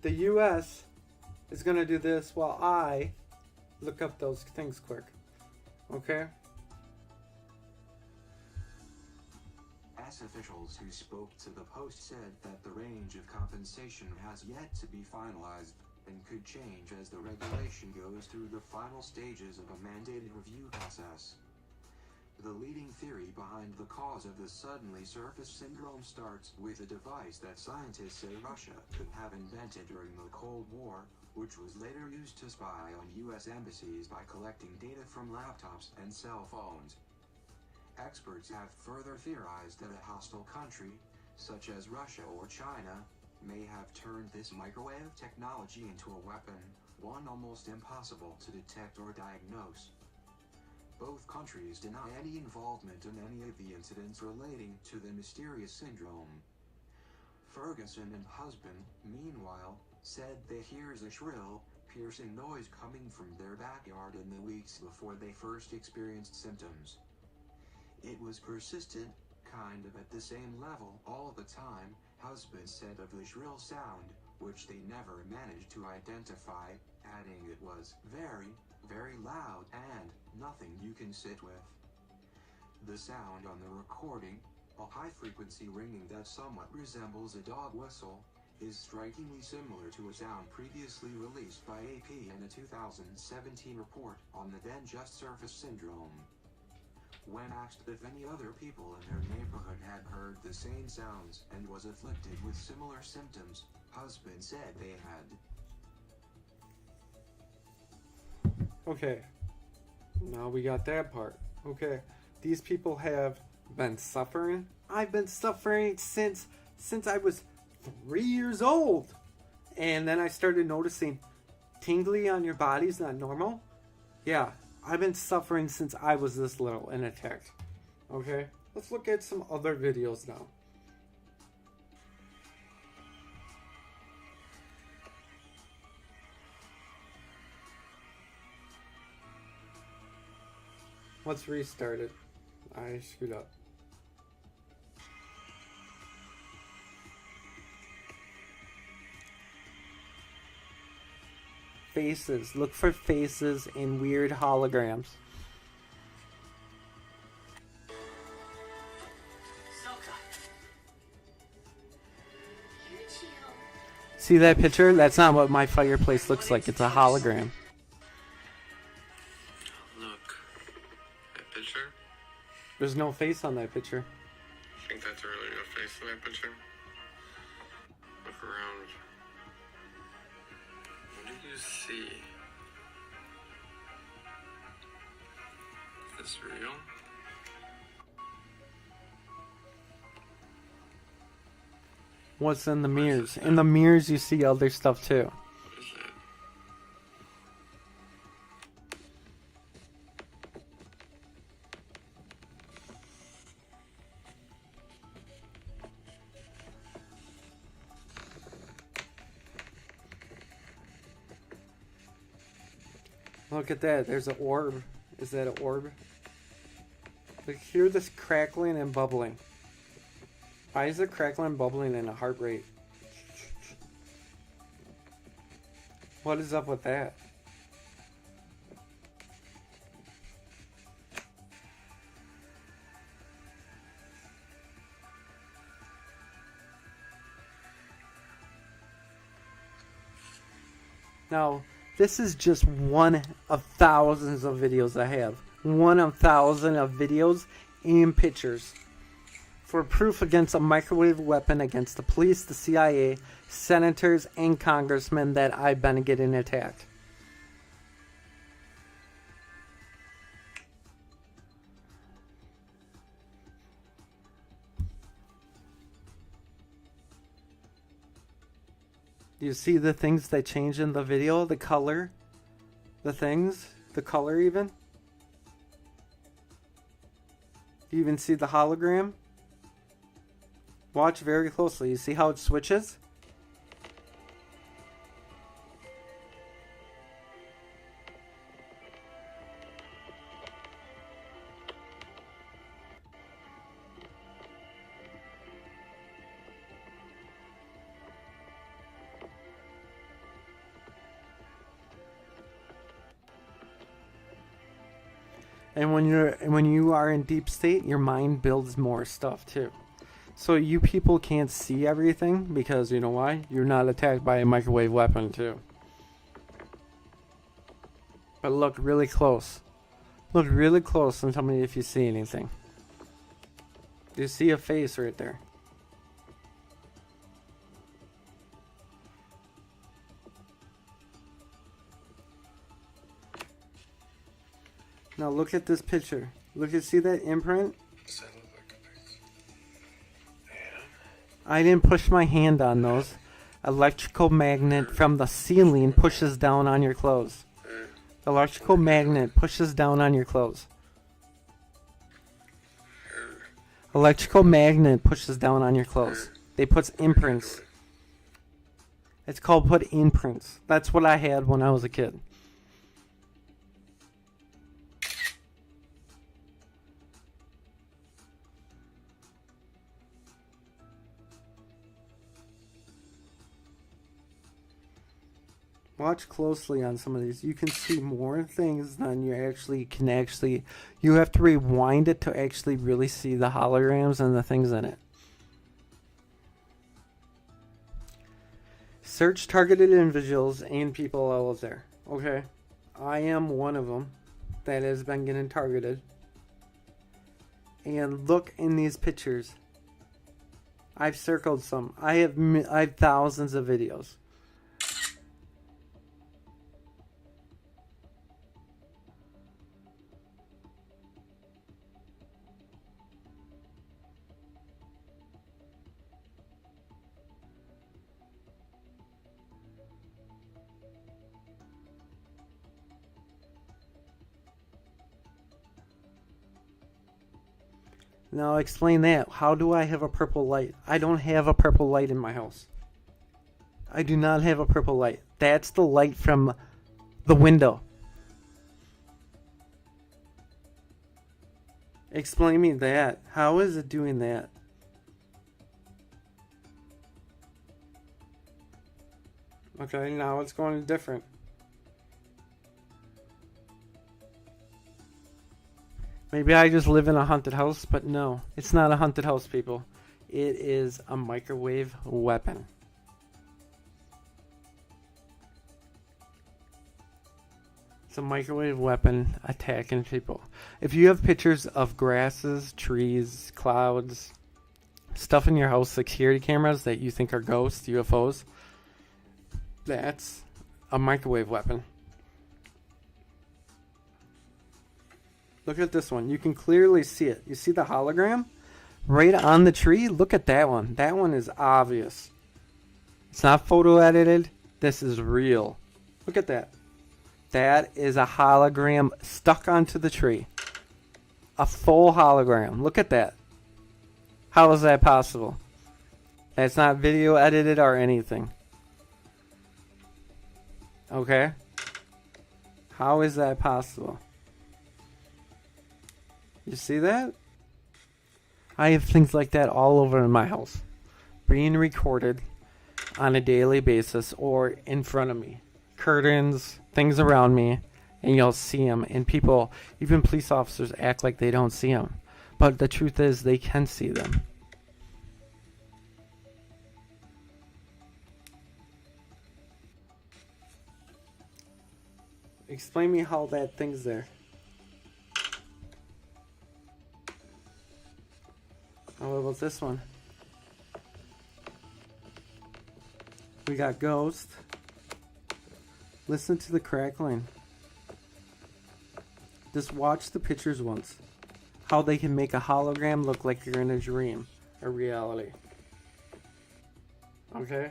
the U.S. is going to do this while I look up those things quick. Okay? U.S. officials who spoke to the Post said that the range of compensation has yet to be finalized and could change as the regulation goes through the final stages of a mandated review process. The leading theory behind the cause of the suddenly surface syndrome starts with a device that scientists say Russia could have invented during the Cold War, which was later used to spy on U.S. embassies by collecting data from laptops and cell phones. Experts have further theorized that a hostile country, such as Russia or China, may have turned this microwave technology into a weapon, one almost impossible to detect or diagnose. Both countries deny any involvement in any of the incidents relating to the mysterious syndrome. Ferguson and husband, meanwhile, said they hears a shrill, piercing noise coming from their backyard in the weeks before they first experienced symptoms. It was persistent, kind of at the same level all the time, husband said of the shrill sound, which they never managed to identify, adding it was very, very loud and nothing you can sit with. The sound on the recording, a high-frequency ringing that somewhat resembles a dog whistle, is strikingly similar to a sound previously released by AP in a 2017 report on the then just surfaced syndrome. When asked if any other people in their neighborhood had heard the same sounds and was afflicted with similar symptoms, husband said they had. Okay. Now we got that part. Okay. These people have been suffering. I've been suffering since I was 3 years old. And then I started noticing tingly on your body's not normal. Yeah. I've been suffering since I was this little and attacked. Okay? Let's look at some other videos now. Let's restart it. I screwed up. Faces. Look for faces in weird holograms. See that picture? That's not what my fireplace looks like. It's a hologram. Look. That picture? There's no face on that picture. I think that's a really real face in that picture. Look around. What do you see? Is this real? What's in the mirrors? In the mirrors you see other stuff too. What is that? Look at that. There's an orb. Is that an orb? Look, hear this crackling and bubbling. Why is it crackling and bubbling in a heart rate? What is up with that? Now, this is just one of thousands of videos I have. One of thousands of videos and pictures. For proof against a microwave weapon against the police, the CIA, senators, and congressmen that I've been getting attacked. Do you see the things that change in the video? The color? The things? The color even? Do you even see the hologram? Watch very closely. You see how it switches? And when you are in deep state, your mind builds more stuff too. So you people can't see everything because you know why? You're not attacked by a microwave weapon too. But look really close. Look really close and tell me if you see anything. You see a face right there. Now look at this picture. Look at, see that imprint? Does that look like a face? Yeah. I didn't push my hand on those. Electrical magnet from the ceiling pushes down on your clothes. Electrical magnet pushes down on your clothes. Electrical magnet pushes down on your clothes. They put imprints. It's called put imprints. That's what I had when I was a kid. Watch closely on some of these. You can see more things than you can actually. You have to rewind it to actually really see the holograms and the things in it. Search targeted individuals and people out there. Okay. I am one of them that has been getting targeted. And look in these pictures. I've circled some. I have thousands of videos. Now explain that. How do I have a purple light? I don't have a purple light in my house. I do not have a purple light. That's the light from the window. Explain me that. How is it doing that? Okay, now it's going different. Maybe I just live in a haunted house, but no. It's not a haunted house, people. It is a microwave weapon. It's a microwave weapon attacking people. If you have pictures of grasses, trees, clouds, stuff in your house, security cameras that you think are ghosts, UFOs, that's a microwave weapon. Look at this one. You can clearly see it. You see the hologram? Right on the tree? Look at that one. That one is obvious. It's not photo edited. This is real. Look at that. That is a hologram stuck onto the tree. A full hologram. Look at that. How is that possible? That's not video edited or anything. Okay? How is that possible? You see that? I have things like that all over in my house. Being recorded on a daily basis or in front of me. Curtains, things around me, and you'll see them. And people, even police officers, act like they don't see them. But the truth is, they can see them. Explain me how that thing's there. Oh, what about this one? We got Ghost. Listen to the crackling. Just watch the pictures once. How they can make a hologram look like you're in a dream or reality. Okay?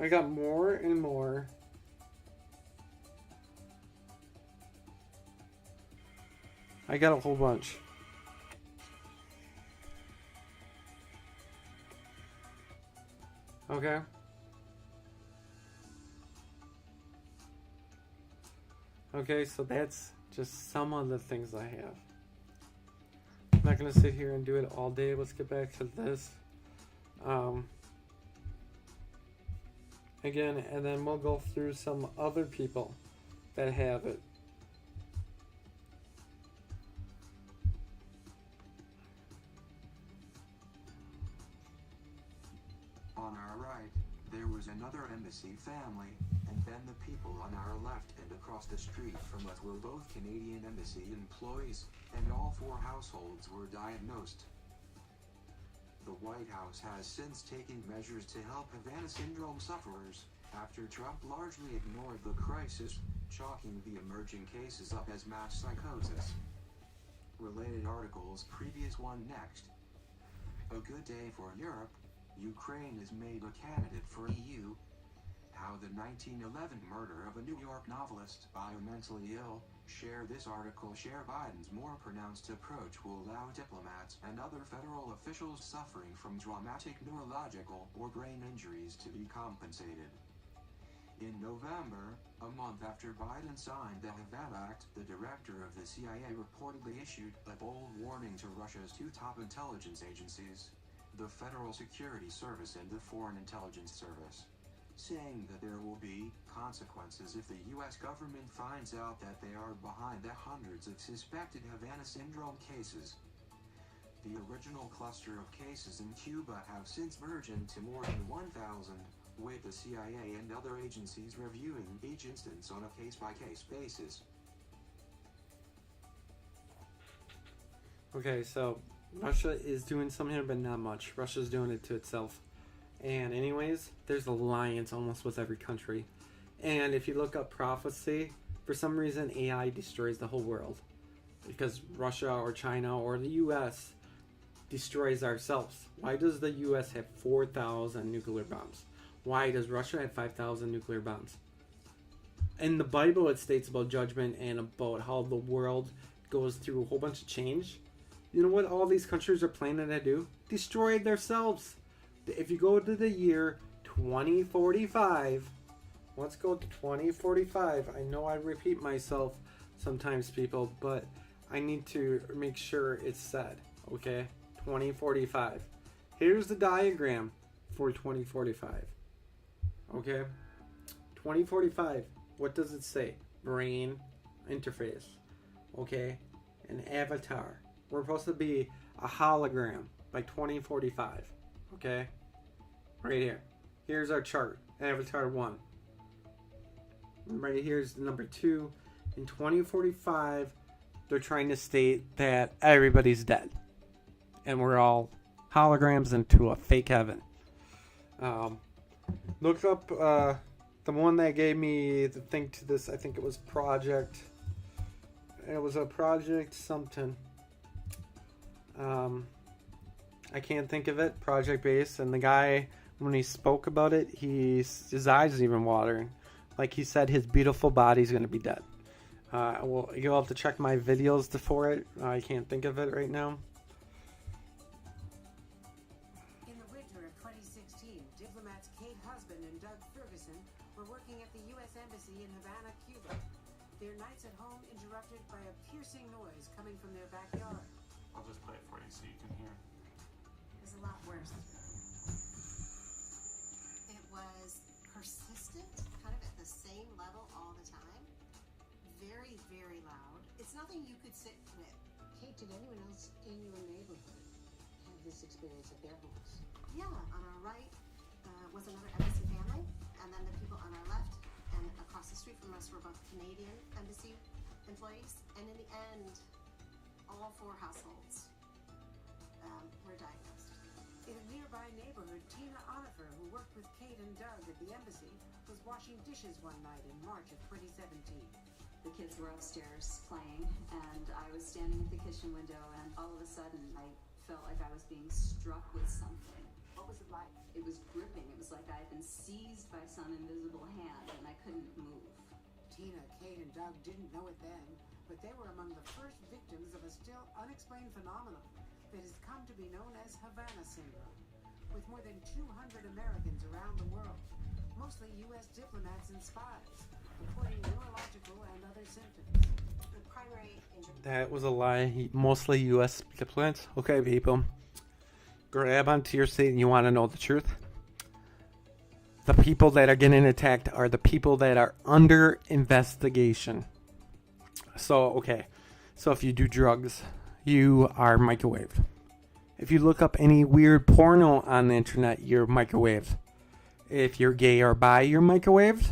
I got more and more. I got a whole bunch. Okay. Okay, so that's just some of the things I have. I'm not going to sit here and do it all day. Let's get back to this. Again, and then we'll go through some other people that have it. On our right, there was another embassy family, and then the people on our left and across the street from us were both Canadian embassy employees, and all 4 households were diagnosed. The White House has since taken measures to help Havana syndrome sufferers, after Trump largely ignored the crisis, chalking the emerging cases up as mass psychosis. Related articles, previous one next. A good day for Europe. Ukraine is made a candidate for EU. How the 1911 murder of a New York novelist by a mentally ill. Share this article. Share Biden's more pronounced approach will allow diplomats and other federal officials suffering from traumatic neurological or brain injuries to be compensated. In November, a month after Biden signed the Havana Act, the director of the CIA reportedly issued a bold warning to Russia's two top intelligence agencies, the Federal Security Service and the Foreign Intelligence Service, saying that there will be consequences if the U.S. government finds out that they are behind the hundreds of suspected Havana syndrome cases. The original cluster of cases in Cuba have since merged into more than 1,000, with the CIA and other agencies reviewing each instance on a case-by-case basis. Okay, so Russia is doing something, but not much. Russia's doing it to itself. And anyways, there's alliance almost with every country. And if you look up prophecy, for some reason AI destroys the whole world. Because Russia or China or the US destroys ourselves. Why does the US have 4,000 nuclear bombs? Why does Russia have 5,000 nuclear bombs? In the Bible, it states about judgment and about how the world goes through a whole bunch of change. You know what all these countries are planning to do? Destroy themselves. If you go to the year 2045, let's go to 2045. I know I repeat myself sometimes, people, but I need to make sure it's said. Okay? 2045. Here's the diagram for 2045. Okay? 2045. What does it say? Brain interface. Okay? An avatar. We're supposed to be a hologram by 2045. Okay? Right here. Here's our chart. Avatar 1. Right here's number 2. In 2045, they're trying to state that everybody's dead. And we're all holograms into a fake heaven. Look up the one that gave me the thing to this. I think it was Project. It was a Project something. I can't think of it. Project Base. And the guy, when he spoke about it, his eyes even watering. Like he said, his beautiful body's going to be dead. Well, you'll have to check my videos for it. I can't think of it right now. In the winter of 2016, diplomats Kate Husband and Doug Ferguson were working at the U.S. Embassy in Havana, Cuba. Their nights at home interrupted by a piercing noise coming from their backyard. I'll just play it for you so you can hear. Is a lot worse. It was persistent, kind of at the same level all the time. Very, very loud. It's nothing you could sit with. Kate, did anyone else in your neighborhood have this experience at their homes? Yeah, on our right was another embassy family, and then the people on our left and across the street from us were both Canadian embassy employees, and in the end, all 4 households were diagnosed. In a nearby neighborhood, Tina Onifer, who worked with Kate and Doug at the embassy, was washing dishes one night in March of 2017. The kids were upstairs playing, and I was standing at the kitchen window, and all of a sudden I felt like I was being struck with something. What was it like? It was gripping. It was like I had been seized by some invisible hand, and I couldn't move. Tina, Kate, and Doug didn't know it then, but they were among the first victims of a still unexplained phenomenon that has come to be known as Havana syndrome, with more than 200 Americans around the world, mostly U.S. diplomats and spies, reporting neurological and other symptoms. The primary injury. That was a lie. Mostly U.S. diplomats. Okay, people. Grab onto your seat and you want to know the truth. The people that are getting attacked are the people that are under investigation. So, okay. So if you do drugs, you are microwaved. If you look up any weird porno on the internet, you're microwaved. If you're gay or bi, you're microwaved.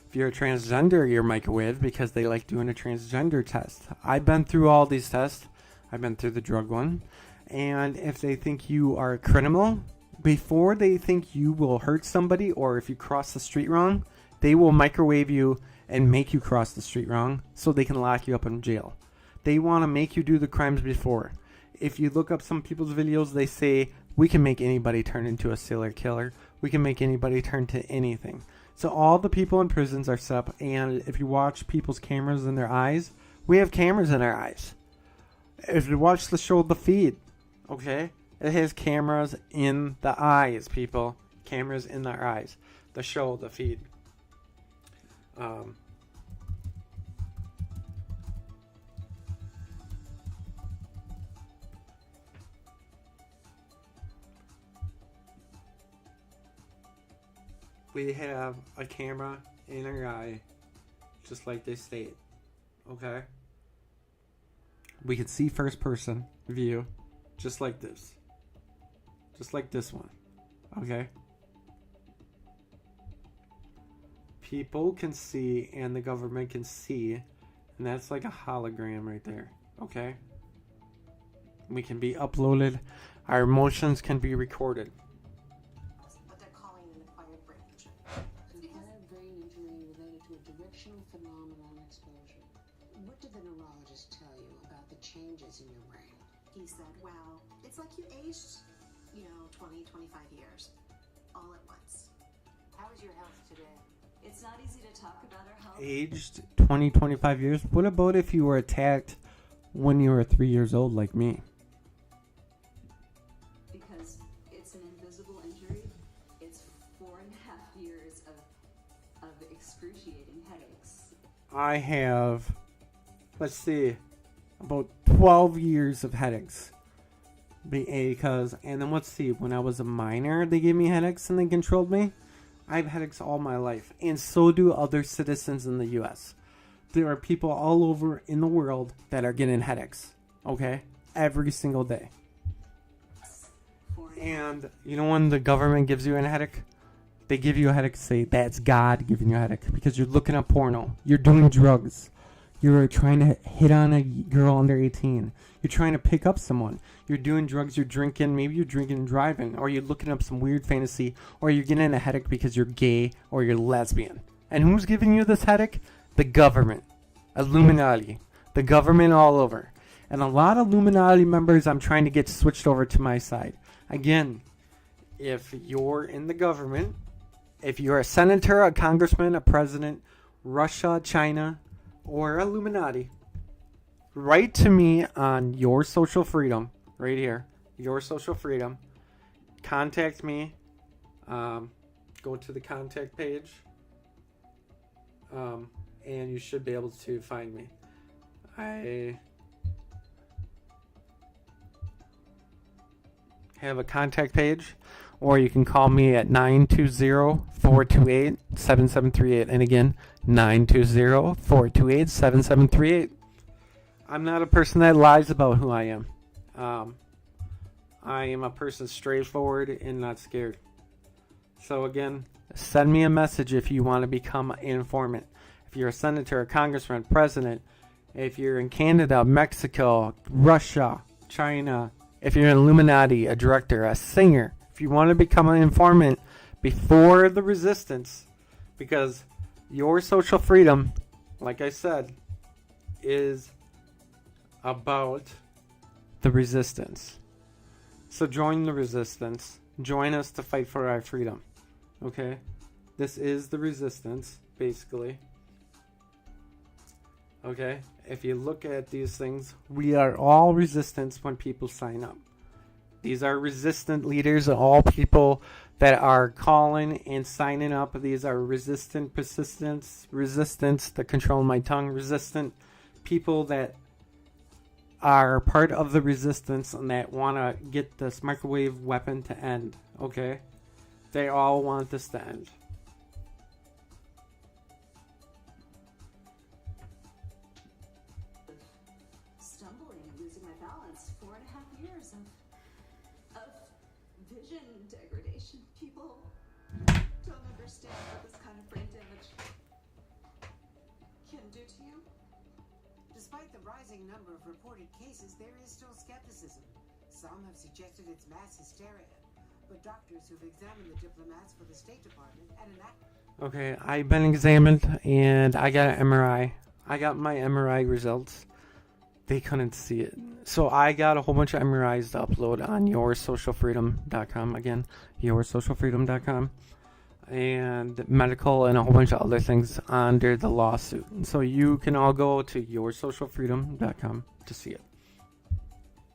If you're a transgender, you're microwaved because they like doing a transgender test. I've been through all these tests. I've been through the drug one. And if they think you are a criminal, before they think you will hurt somebody or if you cross the street wrong, they will microwave you and make you cross the street wrong so they can lock you up in jail. They want to make you do the crimes before. If you look up some people's videos, they say We can make anybody turn into a serial killer. We can make anybody turn to anything. So all the people in prisons are set up, and if you watch people's cameras in their eyes, we have cameras in our eyes. If you watch the show The Feed, okay, it has cameras in the eyes, people. Cameras in their eyes. The show The Feed. We have a camera in our eye, just like they state. Okay? We can see first person view, just like this. Just like this one. Okay? People can see and the government can see, and that's like a hologram right there. Okay? We can be uploaded. Our emotions can be recorded. What they're calling an acquired brain injury. Acquired brain injury related to a directional phenomenon exposure. What did the neurologist tell you about the changes in your brain? He said, well, it's like you aged, 20, 25 years, all at once. How is your health today? It's not easy to talk about our health. Aged 20, 25 years? What about if you were attacked when you were 3 years old like me? Because it's an invisible injury. It's 4.5 years of excruciating headaches. I have, let's see, about 12 years of headaches. Because, and then let's see, when I was a minor, they gave me headaches and they controlled me. I have headaches all my life, and so do other citizens in the U.S. There are people all over in the world that are getting headaches, okay? Every single day. And you know when the government gives you a headache? They give you a headache, say, that's God giving you a headache, because you're looking at porno. You're doing drugs. You're trying to hit on a girl under 18. You're trying to pick up someone. You're doing drugs, you're drinking, maybe you're drinking and driving, or you're looking up some weird fantasy, or you're getting a headache because you're gay or you're lesbian. And who's giving you this headache? The government. Illuminati. The government all over. And a lot of Illuminati members I'm trying to get switched over to my side. Again, if you're in the government, if you're a senator, a congressman, a president, Russia, China, or Illuminati, write to me on Your Social Freedom, right here, Your Social Freedom. Contact me. Go to the contact page, and you should be able to find me. I have a contact page, or you can call me at 920-428-7738. And again, 920-428-7738. I'm not a person that lies about who I am. I am a person straightforward and not scared. So again, send me a message if you want to become an informant. If you're a senator, a congressman, president, if you're in Canada, Mexico, Russia, China, if you're an Illuminati, a director, a singer, if you want to become an informant before the resistance, because Your Social Freedom, like I said, is about the resistance. So join the resistance. Join us to fight for our freedom. Okay? This is the resistance, basically. Okay? If you look at these things, we are all resistance when people sign up. These are resistant leaders, all people that are calling and signing up. These are resistant persistence, resistance, the control my tongue, resistant people that are part of the resistance and that want to get this microwave weapon to end. Okay? They all want this to end. Stumbling, losing my balance, 4.5 years of vision degradation. People don't understand what this kind of brain damage can do to you. Despite the rising number of reported cases, there is still skepticism. Some have suggested it's mass hysteria, but doctors who've examined the diplomats for the State Department and an Okay, I've been examined and I got an MRI. I got my MRI results. they couldn't see it. So I got a whole bunch of MRIs to upload on yoursocialfreedom.com. Again, yoursocialfreedom.com. And medical and a whole bunch of other things under the lawsuit. So you can all go to yoursocialfreedom.com to see it.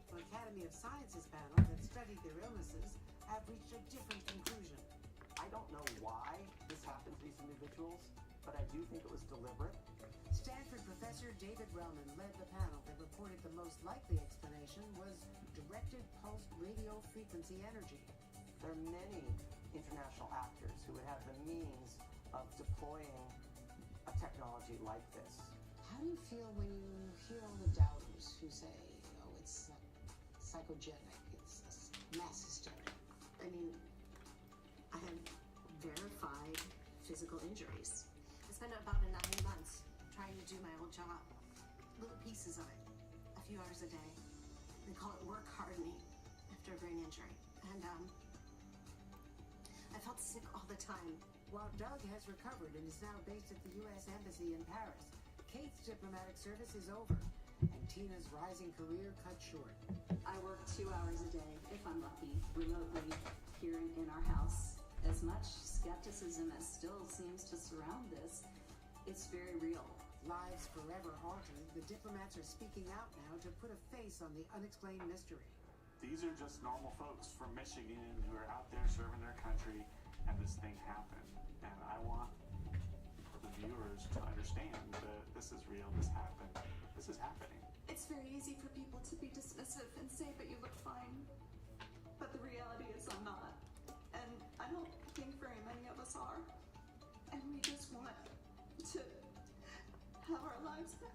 The Academy of Sciences panel that studied their illnesses have reached a different conclusion. I don't know why this happened to these individuals, but I do think it was deliberate. Stanford professor David Relman led the panel that reported the most likely explanation was directed pulsed radio frequency energy. There are many international actors who would have the means of deploying a technology like this. How do you feel when you hear all the doubters who say, oh, it's psychogenic, it's mass hysteria? I mean, I have verified physical injuries. I spent about 9 months trying to do my old job. Little pieces of it, a few hours a day. They call it work hardening after a brain injury. And, I felt sick all the time. While Doug has recovered and is now based at the U.S. Embassy in Paris, Kate's diplomatic service is over, and Tina's rising career cut short. I work 2 hours a day, if I'm lucky, remotely here in our house. As much skepticism as still seems to surround this, it's very real. Lives forever altered, the diplomats are speaking out now to put a face on the unexplained mystery. These are just normal folks from Michigan who are out there serving their country, and this thing happened. And I want the viewers to understand that this is real, this happened, this is happening. It's very easy for people to be dismissive and say, but you look fine. But the reality is I'm not. And I don't think very many of us are. And we just want to have our lives back.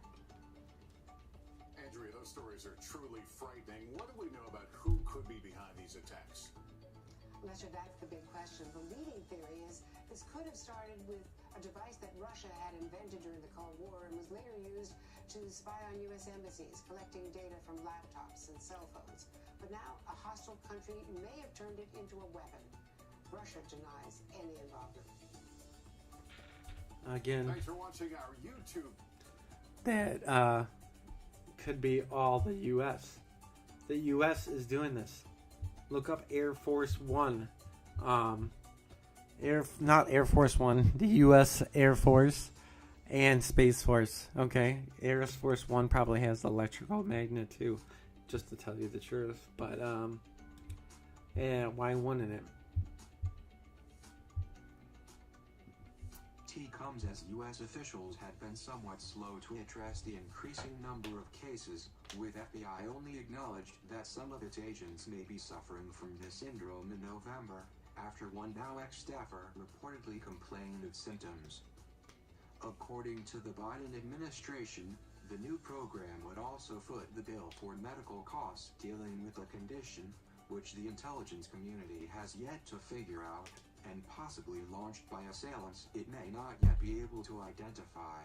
Andrea, those stories are truly frightening. What do we know about who could be behind these attacks? Lester, that's the big question. The leading theory is this could have started with a device that Russia had invented during the Cold War and was later used to spy on U.S. embassies, collecting data from laptops and cell phones. But now a hostile country may have turned it into a weapon. Russia denies any involvement. Again, Thanks for watching our YouTube. That could be all the U.S. The U.S. is doing this. Look up Air Force One. Not Air Force One. The U.S. Air Force and Space Force. Okay, Air Force One probably has electrical magnet too, just to tell you the truth. But yeah, why wouldn't it? Tea comes as U.S. officials had been somewhat slow to address the increasing number of cases, with FBI only acknowledged that some of its agents may be suffering from this syndrome in November, after one now ex-staffer reportedly complained of symptoms. According to the Biden administration, the new program would also foot the bill for medical costs dealing with the condition, which the intelligence community has yet to figure out, and possibly launched by assailants it may not yet be able to identify.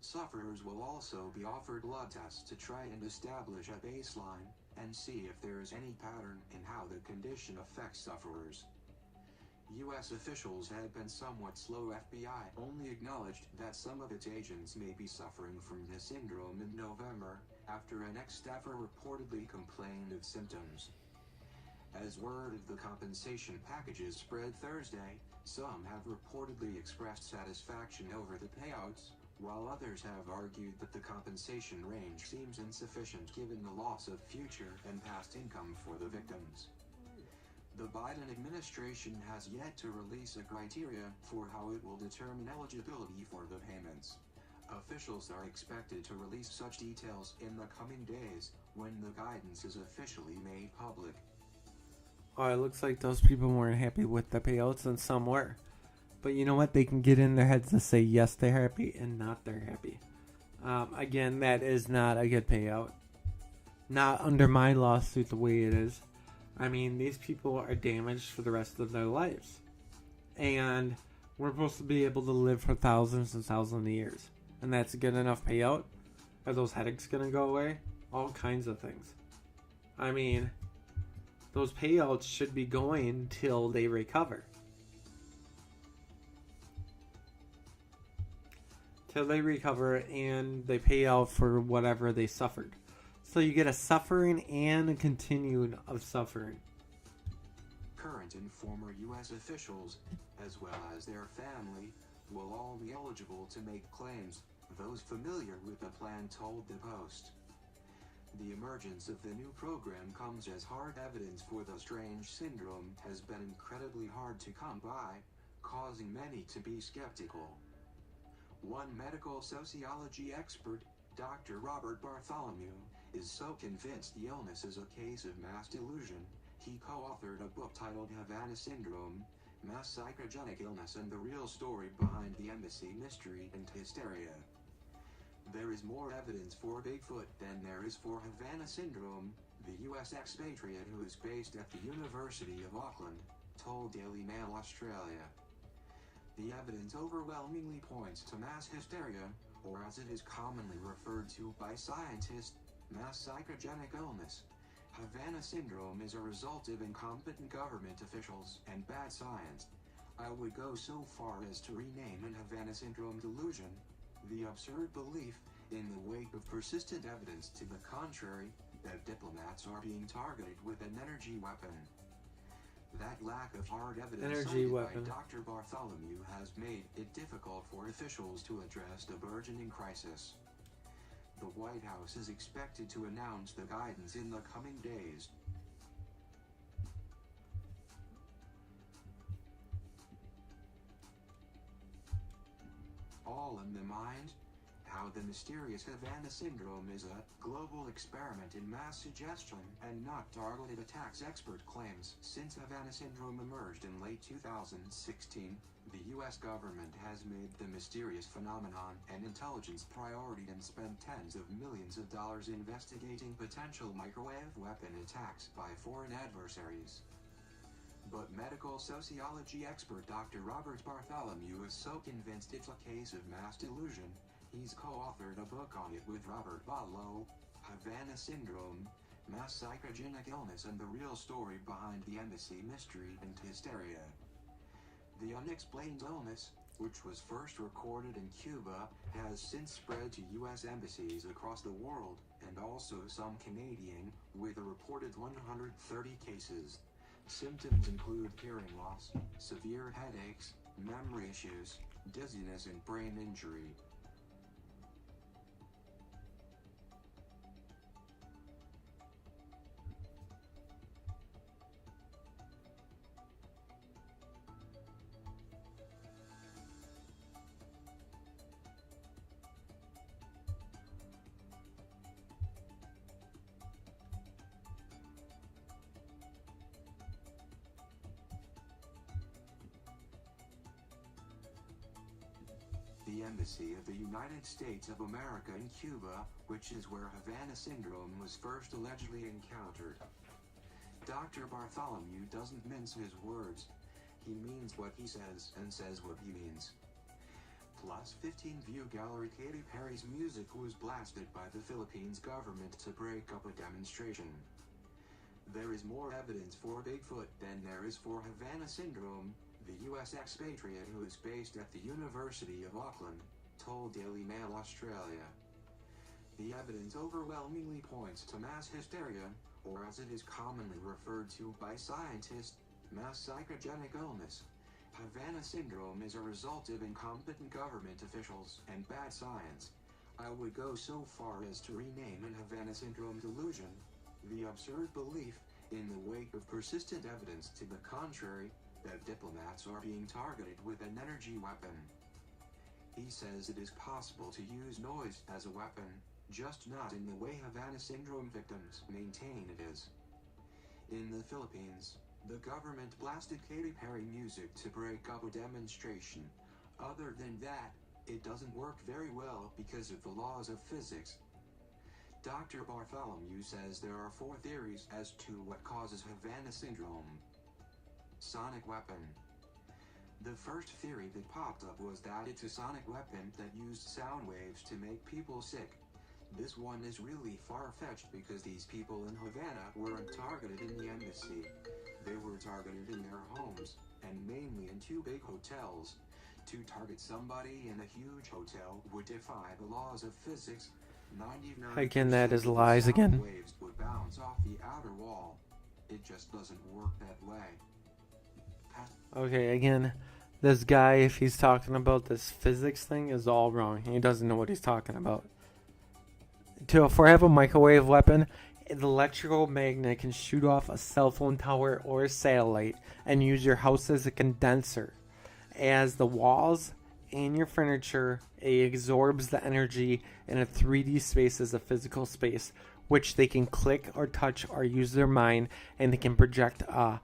Sufferers will also be offered blood tests to try and establish a baseline and see if there is any pattern in how the condition affects sufferers. U.S. officials had been somewhat slow. FBI only acknowledged that some of its agents may be suffering from this syndrome in November, after an ex-staffer reportedly complained of symptoms. As word of the compensation packages spread Thursday, some have reportedly expressed satisfaction over the payouts, while others have argued that the compensation range seems insufficient given the loss of future and past income for the victims. The Biden administration has yet to release a criteria for how it will determine eligibility for the payments. Officials are expected to release such details in the coming days, when the guidance is officially made public. Oh, it looks like those people weren't happy with the payouts, and some were. But you know what? They can get in their heads to say yes, they're happy, and not they're happy. Again, that is not a good payout. Not under my lawsuit the way it is. I mean, these people are damaged for the rest of their lives. And we're supposed to be able to live for thousands and thousands of years. And that's a good enough payout? Are those headaches going to go away? All kinds of things. I mean, those payouts should be going till they recover. till they recover and they pay out for whatever they suffered. So you get a suffering and a continued of suffering. Current and former U.S. officials, as well as their family, will all be eligible to make claims, those familiar with the plan told the Post. The emergence of the new program comes as hard evidence for the strange syndrome has been incredibly hard to come by, causing many to be skeptical. One medical sociology expert, Dr. Robert Bartholomew, is so convinced the illness is a case of mass delusion, he co-authored a book titled Havana Syndrome, Mass Psychogenic Illness and the Real Story Behind the Embassy Mystery and Hysteria. There is more evidence for Bigfoot than there is for Havana Syndrome, the U.S. expatriate who is based at the University of Auckland, told Daily Mail Australia. The evidence overwhelmingly points to mass hysteria, or as it is commonly referred to by scientists, mass psychogenic illness. Havana Syndrome is a result of incompetent government officials and bad science. I would go so far as to rename an Havana Syndrome delusion, the absurd belief, in the wake of persistent evidence to the contrary, that diplomats are being targeted with an energy weapon. That lack of hard evidence cited by Dr. Bartholomew has made it difficult for officials to address the burgeoning crisis. The White House is expected to announce the guidance in the coming days. All in the mind? How the mysterious Havana Syndrome is a global experiment in mass suggestion and not targeted attacks, expert claims. Since Havana Syndrome emerged in late 2016, the U.S. government has made the mysterious phenomenon an intelligence priority and spent tens of millions of dollars investigating potential microwave weapon attacks by foreign adversaries. But medical sociology expert Dr. Robert Bartholomew is so convinced it's a case of mass delusion, he's co-authored a book on it with Robert Ballo, Havana Syndrome, Mass Psychogenic Illness and the Real Story Behind the Embassy Mystery and Hysteria. The unexplained illness, which was first recorded in Cuba, has since spread to U.S. embassies across the world, and also some Canadian, with a reported 130 cases. Symptoms include hearing loss, severe headaches, memory issues, dizziness and brain injury. The Embassy of the United States of America in Cuba, which is where Havana Syndrome was first allegedly encountered. Dr. Bartholomew doesn't mince his words. He means what he says and says what he means. Plus 15 View Gallery. Katy Perry's music was blasted by the Philippines government to break up a demonstration. There is more evidence for Bigfoot than there is for Havana Syndrome, the U.S. expatriate who is based at the University of Auckland, told Daily Mail Australia. The evidence overwhelmingly points to mass hysteria, or as it is commonly referred to by scientists, mass psychogenic illness. Havana Syndrome is a result of incompetent government officials and bad science. I would go so far as to rename an Havana Syndrome delusion, the absurd belief, in the wake of persistent evidence to the contrary, that diplomats are being targeted with an energy weapon. He says it is possible to use noise as a weapon, just not in the way Havana Syndrome victims maintain it is. In the Philippines, the government blasted Katy Perry music to break up a demonstration. Other than that, it doesn't work very well because of the laws of physics. Dr. Bartholomew says there are 4 theories as to what causes Havana Syndrome. Sonic weapon. The first theory that popped up was that it's a sonic weapon that used sound waves to make people sick. This one is really far-fetched because these people in Havana weren't targeted in the embassy. They were targeted in their homes, and mainly in 2 big hotels. To target somebody in a huge hotel would defy the laws of physics. 99% Again, that is of lies sound again. waves would bounce off the outer wall. It just doesn't work that way. Okay, again, this guy, if he's talking about this physics thing, is all wrong. He doesn't know what he's talking about. If we have a microwave weapon, the electrical magnet can shoot off a cell phone tower or a satellite and use your house as a condenser. As the walls and your furniture, it absorbs the energy in a 3D space as a physical space, which they can click or touch or use their mind, and they can project a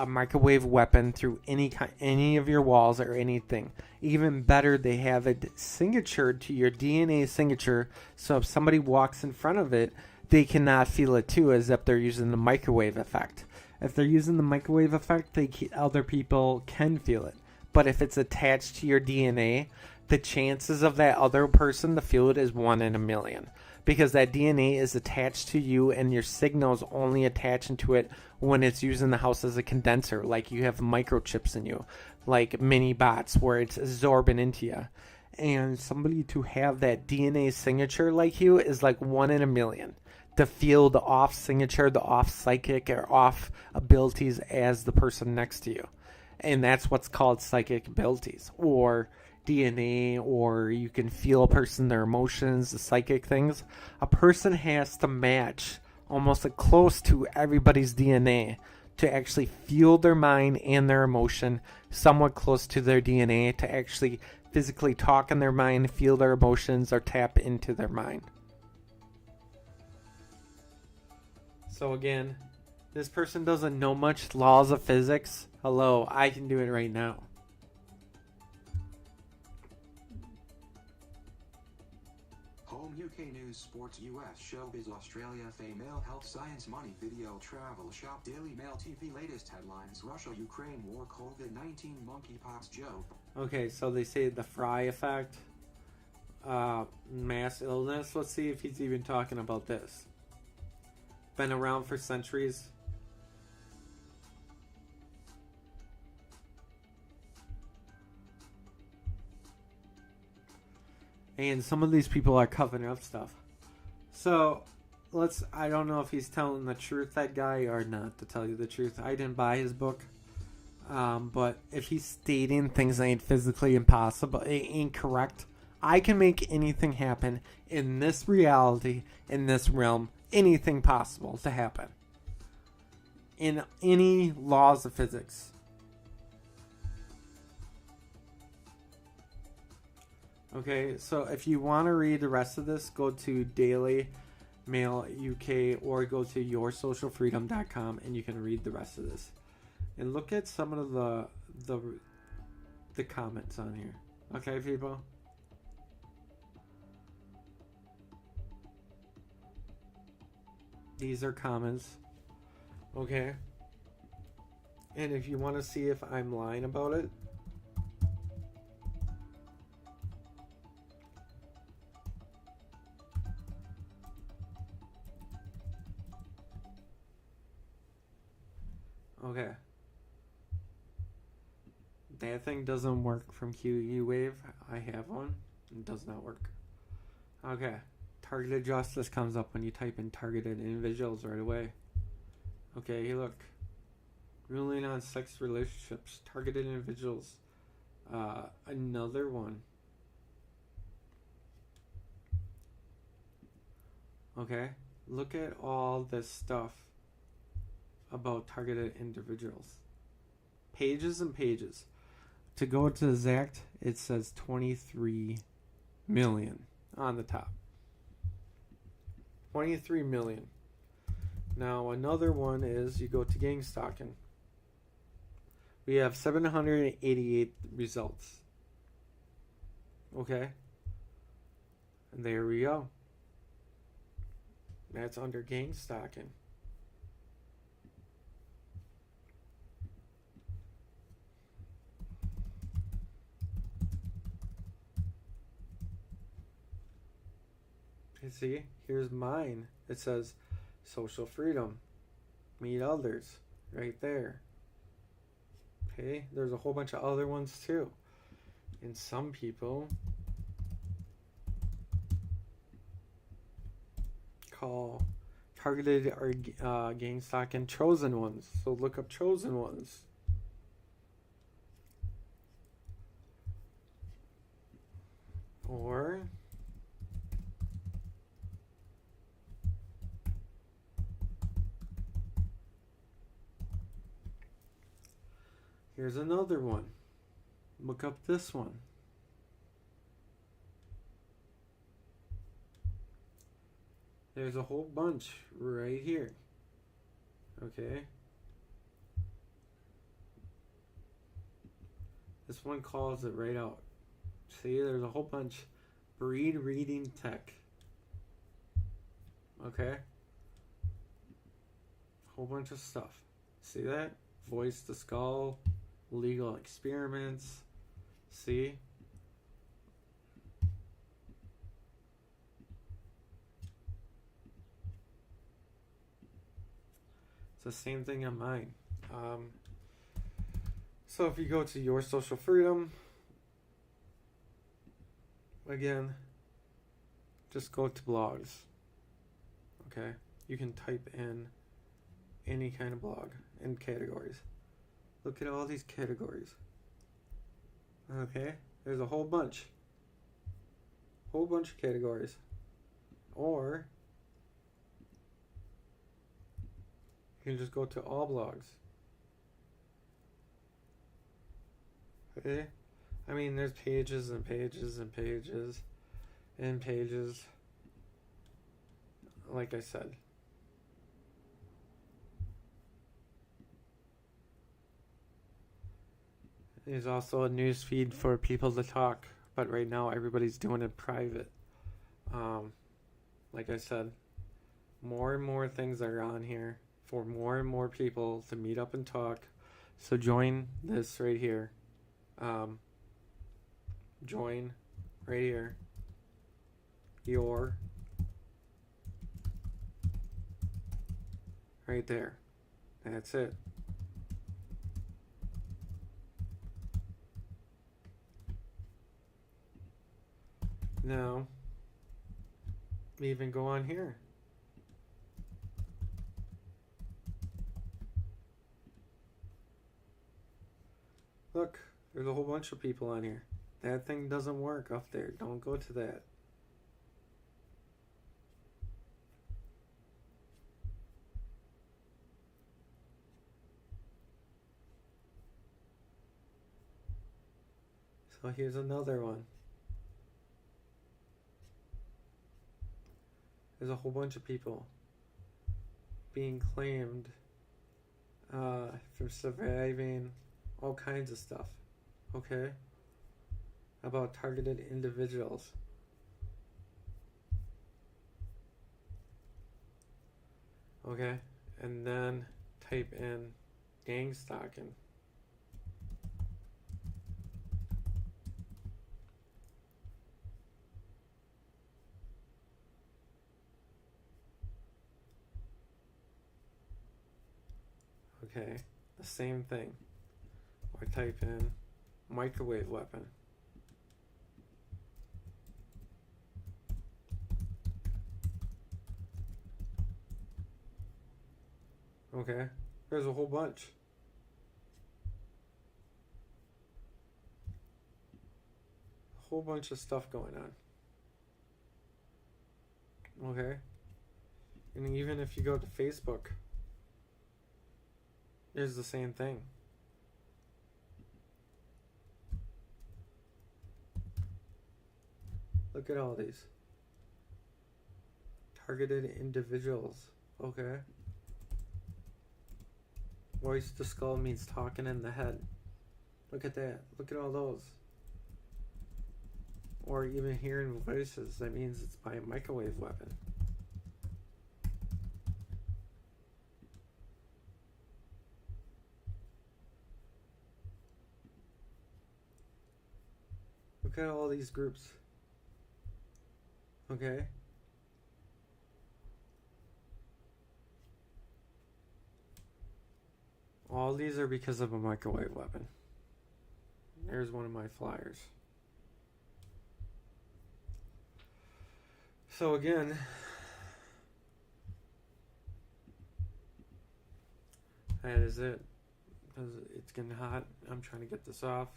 microwave weapon through any of your walls or anything. Even better, they have it signatured to your DNA signature, so if somebody walks in front of it, they cannot feel it too, as if they're using the microwave effect. If they're using the microwave effect, other people can feel it. But if it's attached to your DNA, the chances of that other person to feel it is 1 in a million. Because that DNA is attached to you and your signals only attaching to it when it's using the house as a condenser, like you have microchips in you, like mini bots where it's absorbing into you. And somebody to have that DNA signature like you is like 1 in a million. To feel the off signature, the off psychic, or off abilities as the person next to you. And that's what's called psychic abilities, or DNA, or you can feel a person, their emotions, the psychic things. A person has to match almost close to everybody's DNA to actually feel their mind and their emotion somewhat close to their DNA, to actually physically talk in their mind, feel their emotions, or tap into their mind. So again, this person doesn't know much laws of physics. Hello, I can do it right now. Home UK News, Sports US, Showbiz Australia, Female Health, Science, Money, Video, Travel, Shop, Daily Mail, TV, latest headlines, Russia, Ukraine, War, COVID-19, Monkeypox, Joe. Okay, so they say the Fry effect, mass illness. Let's see if he's even talking about this. Been around for centuries. And some of these people are covering up stuff. So, I don't know if he's telling the truth, that guy, or not, to tell you the truth. I didn't buy his book. But if he's stating things that ain't physically impossible, ain't correct, I can make anything happen in this reality, in this realm. Anything possible to happen. In any laws of physics. Okay, so if you want to read the rest of this, go to Daily Mail UK or go to yoursocialfreedom.com and you can read the rest of this. And look at some of the comments on here. Okay, people? These are comments. Okay? And if you want to see if I'm lying about it, okay. That thing doesn't work from QE Wave. I have one. It does not work. Okay. Targeted justice comes up when you type in targeted individuals right away. Okay, look. Ruling on sex relationships. Targeted individuals. Another one. Okay. Look at all this stuff about targeted individuals. Pages and pages. To go to exact, it says 23 million on the top. 23 million. Now another one is you go to Gangstalking. We have 788 results. Okay. And there we go. That's under Gangstalking. See, here's mine. It says social freedom, meet others, right there. Okay, there's a whole bunch of other ones too. And some people call targeted or Gangstalked chosen ones. So look up chosen ones. Or here's another one. Look up this one. There's a whole bunch right here. Okay. This one calls it right out. See, there's a whole bunch. Breed reading tech. Okay. Whole bunch of stuff. See that? Voicetoskull, legal experiments. See? It's the same thing on mine. So if you go to Your Social Freedom, again, just go to blogs. Okay? You can type in any kind of blog in categories. Look at all these categories. Okay? There's a whole bunch. Whole bunch of categories. Or you can just go to all blogs. Okay? I mean, there's pages and pages and pages and pages. Like I said. There's also a news feed for people to talk, but right now everybody's doing it private. Like I said, more and more things are on here for more and more people to meet up and talk. So join this right here. Join right here. Right there. That's it. Now, even go on here. Look, there's a whole bunch of people on here. That thing doesn't work up there. Don't go to that. So here's another one. There's a whole bunch of people being claimed for surviving all kinds of stuff. Okay? About targeted individuals. Okay? And then type in Gangstalked. Okay, the same thing. Or type in microwave weapon. Okay, there's a whole bunch. A whole bunch of stuff going on. Okay, and even if you go to Facebook, there's the same thing. Look at all these. Targeted individuals. Okay. Voicetoskull means talking in the head. Look at that. Look at all those. Or even hearing voices. That means it's by a microwave weapon. Look at all these groups. Okay. All these are because of a microwave weapon. There's one of my flyers. So again, that is it. Because it's getting hot. I'm trying to get this off.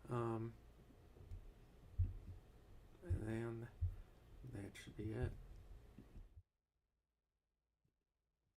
And then that should be it.